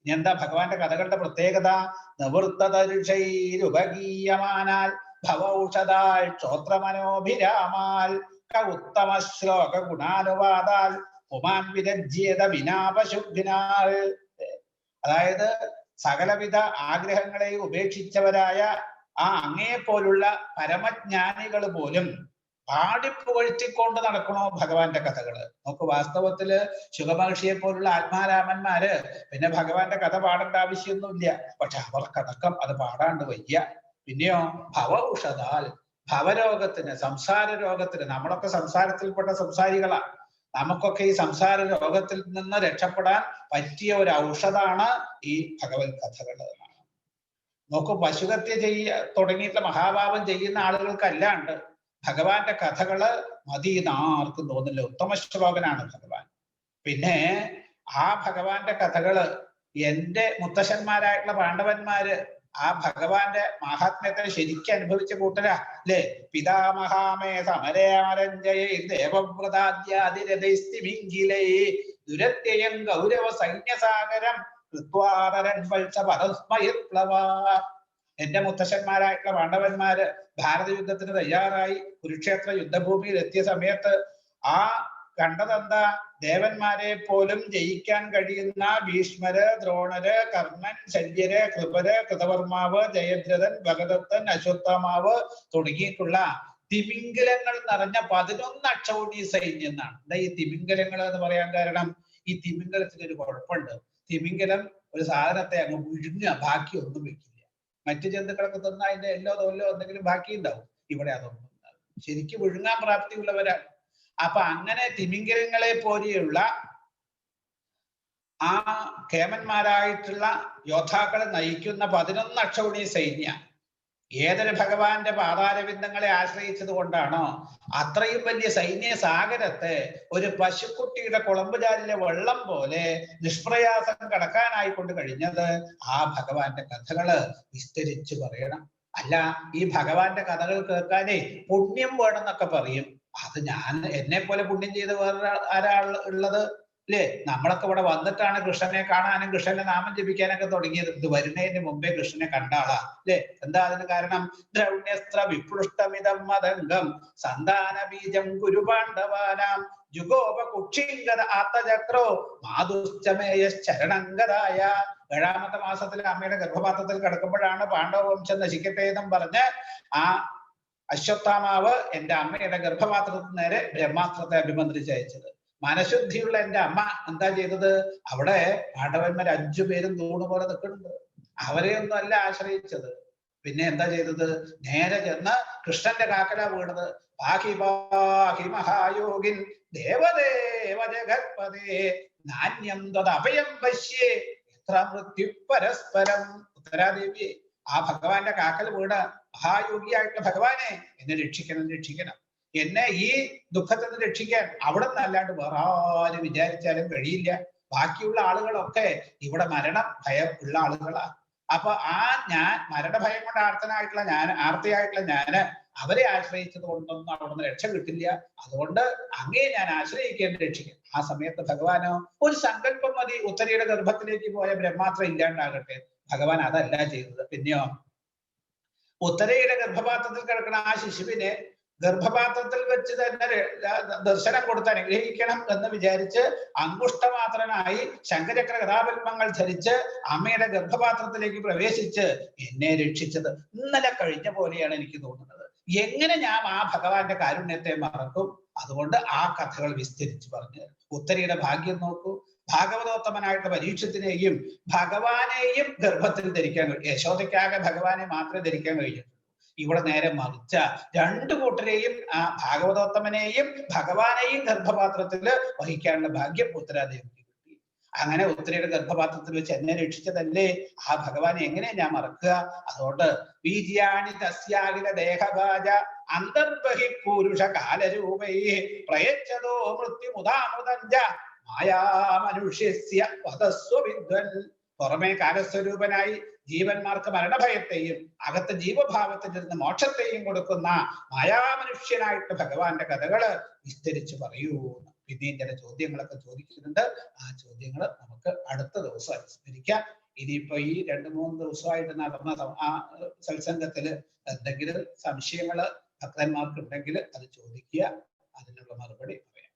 ഇനി എന്താ ഭഗവാന്റെ കഥകളുടെ പ്രത്യേകത? നിവൃത്തതരുഷൈരുപഗീയമാനാൽ ഭവൌഷധാൽ ക്ഷോത്രമനോഭിരാമാൽ ഉത്തമ ശ്ലോക ഗുണാനുവാദാൽ പുമാൻ വിരജ്യേത വിനാപശുദ്ധിനാൽ. അതായത് സകലവിധ ആഗ്രഹങ്ങളെയും ഉപേക്ഷിച്ചവരായ ആ അങ്ങയെപ്പോലുള്ള പരമജ്ഞാനികൾ പോലും പാടിപ്പുകഴ്ത്തിക്കൊണ്ട് നടക്കണോ ഭഗവാന്റെ കഥകള്. നമുക്ക് വാസ്തവത്തില് ശുഗമഹർഷിയെ പോലുള്ള ആത്മാരാമന്മാര് പിന്നെ ഭഗവാന്റെ കഥ പാടേണ്ട ആവശ്യമൊന്നുമില്ല. പക്ഷെ അവർക്കടക്കം അത് പാടാണ്ട് വയ്യ. പിന്നെയോ ഭവൌഷധാൽ, ഭവരോഗത്തിന്, സംസാര രോഗത്തിന്, നമ്മളൊക്കെ സംസാരത്തിൽപ്പെട്ട സംസാരികളാ. നമുക്കൊക്കെ ഈ സംസാര രോഗത്തിൽ നിന്ന് രക്ഷപ്പെടാൻ പറ്റിയ ഒരു ഔഷധാണ് ഈ ഭഗവത് കഥകൾ. നോക്കൂ, പശുഹത്യ തുടങ്ങിയിട്ടുള്ള മഹാഭാവം ചെയ്യുന്ന ആളുകൾക്കല്ലാണ്ട് ഭഗവാന്റെ കഥകള് മതിയെന്ന് ആർക്കും തോന്നില്ല. ഉത്തമ ശ്ലോകനാണ് ഭഗവാൻ. പിന്നെ ആ ഭഗവാന്റെ കഥകള് എന്റെ മുത്തശ്ശന്മാരായിട്ടുള്ള പാണ്ഡവന്മാര് ആ ഭഗവാന്റെ മഹാത്മ്യത്തെ ശരിക്കും അനുഭവിച്ച കൂട്ടരാ അല്ലേ? പിതാമഹാമേ സമരേ അമരഞ്ജയേ ദേവവ്രതാദ്യാതിരഥൈസ്തിമിംഗിലൈ ദുരത്യയം ഗൗരവ സൈന്യസാഗരം കൃത്വാരൻ വത്സ പരസ്മയപ്ലവ. എന്റെ മുത്തശ്ശന്മാരായിട്ടുള്ള പാണ്ഡവന്മാര് ഭാരത യുദ്ധത്തിന് തയ്യാറായി കുരുക്ഷേത്ര യുദ്ധഭൂമിയിൽ എത്തിയ സമയത്ത് ആ കണ്ടതെന്താ? ദേവന്മാരെ പോലും ജയിക്കാൻ കഴിയുന്ന ഭീഷ്മര്, ദ്രോണര്, കർണൻ, ശല്യര്, കൃപര്, കൃതവർമാവ്, ജയദ്രഥൻ, ഭഗദത്തൻ, അശ്വത്ഥമാവ് തുടങ്ങിയിട്ടുള്ള തിമിംഗലങ്ങൾ നിറഞ്ഞ 11 അക്ഷൗണി സൈന്യം എന്നാണ്. എന്താ ഈ തിമിംഗലങ്ങൾ എന്ന് പറയാൻ കാരണം? ഈ തിമിംഗലത്തിന് ഒരു കുഴപ്പമുണ്ട്. തിമിംഗലം ഒരു സാധനത്തെ അങ്ങ് വിഴുങ്ങുക, ബാക്കി ഒന്നും വെക്കില്ല. മറ്റു ജന്തുക്കളൊക്കെ തിന്നാ അതിന്റെ എല്ലോ തോല്ലോ എന്തെങ്കിലും ബാക്കി ഉണ്ടാവും. ഇവിടെ അതൊന്നും ഉണ്ടാവും. ശരിക്കും വിഴുങ്ങാൻ പ്രാപ്തിയുള്ളവരാണ്. അപ്പൊ അങ്ങനെ തിമിംഗലങ്ങളെ പോലെയുള്ള ആ കേമന്മാരായിട്ടുള്ള യോദ്ധാക്കളെ നയിക്കുന്ന 11 അക്ഷൗണി സൈന്യ ഏതൊരു ഭഗവാന്റെ പാതാരവിന്ദങ്ങളെ ആശ്രയിച്ചത് കൊണ്ടാണോ അത്രയും വലിയ സൈന്യ സാഗരത്തെ ഒരു പശുക്കുട്ടിയുടെ കുളമ്പുചാലിലെ വെള്ളം പോലെ നിഷ്പ്രയാസം കടക്കാനായിക്കൊണ്ട് കഴിഞ്ഞത് ആ ഭഗവാന്റെ കഥകള് വിസ്തരിച്ച് പറയണം. അല്ല, ഈ ഭഗവാന്റെ കഥകൾ കേൾക്കാനേ പുണ്യം വേണമെന്നൊക്കെ പറയും. അത് ഞാൻ എന്നെ പോലെ പുണ്യം ചെയ്ത് വേറെ ആരാ ഉള്ളത് അല്ലേ? നമ്മളൊക്കെ ഇവിടെ വന്നിട്ടാണ് കൃഷ്ണനെ കാണാനും കൃഷ്ണന്റെ നാമം ജപിക്കാനൊക്കെ തുടങ്ങിയത്. ഇത് വരുന്നതിന് മുമ്പേ കൃഷ്ണനെ കണ്ട ആളാ അല്ലേ? എന്താ അതിന് കാരണം? ദ്രൗണ്യസ്ത്ര വിപുഷ്ടമിതം മതംഗം സന്താന ബീജം ഗുരുപാണ്ഡവാനാം ജുഗോപ കുക്ഷിംഗത ആത്തചക്രോ മാതുശ്ചമേയശ്ചരണംഗതായ. ഏഴാമത്തെ മാസത്തിൽ അമ്മയുടെ ഗർഭപാത്രത്തിൽ കിടക്കുമ്പോഴാണ് പാണ്ഡവ വംശം നശിക്കട്ടെ എന്നും പറഞ്ഞ് ആ അശ്വത്ഥാമാവ് എന്റെ അമ്മയുടെ ഗർഭപാത്രത്തിന് നേരെ ബ്രഹ്മാസ്ത്രത്തെ അഭിമന്ത്രിച്ചയച്ചത്. മനഃശുദ്ധിയുള്ള എന്റെ അമ്മ എന്താ ചെയ്തത്? അവിടെ പാണ്ഡവന്മാർ 5 പേരും തൂണുപോലെ നിൽക്കുന്നുണ്ട്. അവരെയൊന്നും അല്ല ആശ്രയിച്ചത്. പിന്നെ എന്താ ചെയ്തത്? നേരെ ചെന്ന് കൃഷ്ണന്റെ കാക്കല വീണത്. പാഹി പാഹി മഹായോഗിൻ ദേവദേവ ജഗത്പദേ നാന്യം തദഭയം പശ്യേ എത്ര മൃത്യു പരസ്പരം. ഉത്തരാദേവിയെ ആ ഭഗവാന്റെ കാക്കൽ വീണ് മഹായോഗിയായിട്ടുള്ള ഭഗവാനെ എന്നെ രക്ഷിക്കണം, രക്ഷിക്കണം. എന്നെ ഈ ദുഃഖത്തിൽ നിന്ന് രക്ഷിക്കാൻ അവിടെ നിന്ന് അല്ലാണ്ട് വേറെ ആരും വിചാരിച്ചാലും കഴിയില്ല. ബാക്കിയുള്ള ആളുകളൊക്കെ ഇവിടെ മരണം ഭയം ഉള്ള ആളുകളാണ്. അപ്പൊ ഞാൻ മരണഭയം കൊണ്ട് ആർത്തിയായിട്ടുള്ള ഞാന് അവരെ ആശ്രയിച്ചത് കൊണ്ടൊന്നും അവിടെ നിന്ന് രക്ഷ കിട്ടില്ല. അതുകൊണ്ട് അങ്ങേ ഞാൻ ആശ്രയിക്കേണ്ട രക്ഷിക്കും. ആ സമയത്ത് ഭഗവാനോ ഒരു സങ്കല്പം മതി, ഉത്തരയുടെ ഗർഭത്തിലേക്ക് പോയ ബ്രഹ്മാസ്ത്രം ഇല്ലാണ്ടാകട്ടെ. ഭഗവാൻ അതല്ല ചെയ്തത്. പിന്നെയോ ഉത്തരയുടെ ഗർഭപാത്രത്തിൽ കിടക്കുന്ന ആ ശിശുവിനെ ഗർഭപാത്രത്തിൽ വെച്ച് തന്നെ ദർശനം കൊടുത്ത് അനുഗ്രഹിക്കണം എന്ന് വിചാരിച്ച് അങ്കുഷ്ടമാത്രനായി ശംഖചക്ര കഥാപത്മങ്ങൾ ധരിച്ച് അമ്മയുടെ ഗർഭപാത്രത്തിലേക്ക് പ്രവേശിച്ച് എന്നെ രക്ഷിച്ചത് ഇന്നലെ കഴിഞ്ഞ പോലെയാണ് എനിക്ക് തോന്നുന്നത്. എങ്ങനെ ഞാൻ ആ ഭഗവാന്റെ കാരുണ്യത്തെ മറക്കും? അതുകൊണ്ട് ആ കഥകൾ വിസ്തരിച്ച് പറഞ്ഞു. ഉത്തരയുടെ ഭാഗ്യം നോക്കൂ. ഭാഗവതോത്തമനായിട്ട് പരീക്ഷത്തിനെയും ഭഗവാനെയും ഗർഭത്തിൽ ധരിക്കാൻ കഴിയും. യശോദയ്ക്കാകെ ഭഗവാനെ മാത്രമേ ധരിക്കാൻ കഴിയൂ. ഇവിടെ നേരെ മറിച്ച 2 കൂട്ടരെയും, ആ ഭാഗവതോത്തമനെയും ഭഗവാനെയും ഗർഭപാത്രത്തിൽ വഹിക്കാനുള്ള ഭാഗ്യം ഉത്തരാദേവിക്ക് കിട്ടി. അങ്ങനെ ഉത്തരയുടെ ഗർഭപാത്രത്തിൽ വെച്ച് എന്നെ രക്ഷിച്ചതല്ലേ ആ ഭഗവാനെ എങ്ങനെ ഞാൻ മറക്കുക? അതുകൊണ്ട് ബീജാണി തസ്യാഖില ദേഹഭാജ അന്തർബഹി പുരുഷ കാലരൂപൈ പ്രയച്ഛതോ മൃത്യുമുദാമൃതഞ്ച മായാമനുഷ്യസ്യ വദസ്വ വിദ്വൻ. പുറമെ കാലസ്വരൂപനായി ജീവന്മാർക്ക് മരണഭയത്തെയും അകത്ത് ജീവഭാവത്തിൽ നിന്ന് മോക്ഷത്തെയും കൊടുക്കുന്ന മായാമനുഷ്യനായിട്ട് ഭഗവാന്റെ കഥകള് വിസ്തരിച്ച് പറയൂ. പിന്നെയും ചില ചോദ്യങ്ങളൊക്കെ ചോദിക്കുന്നുണ്ട്. ആ ചോദ്യങ്ങൾ നമുക്ക് അടുത്ത ദിവസം അനുസ്മരിക്കാം. ഇനിയിപ്പോ ഈ 2-3 ദിവസമായിട്ട് നടന്ന ആ സത്സംഗത്തില് എന്തെങ്കിലും സംശയങ്ങള് ഭക്തന്മാർക്ക് ഉണ്ടെങ്കിൽ അത് ചോദിക്കുക. അതിനുള്ള മറുപടി പറയാം.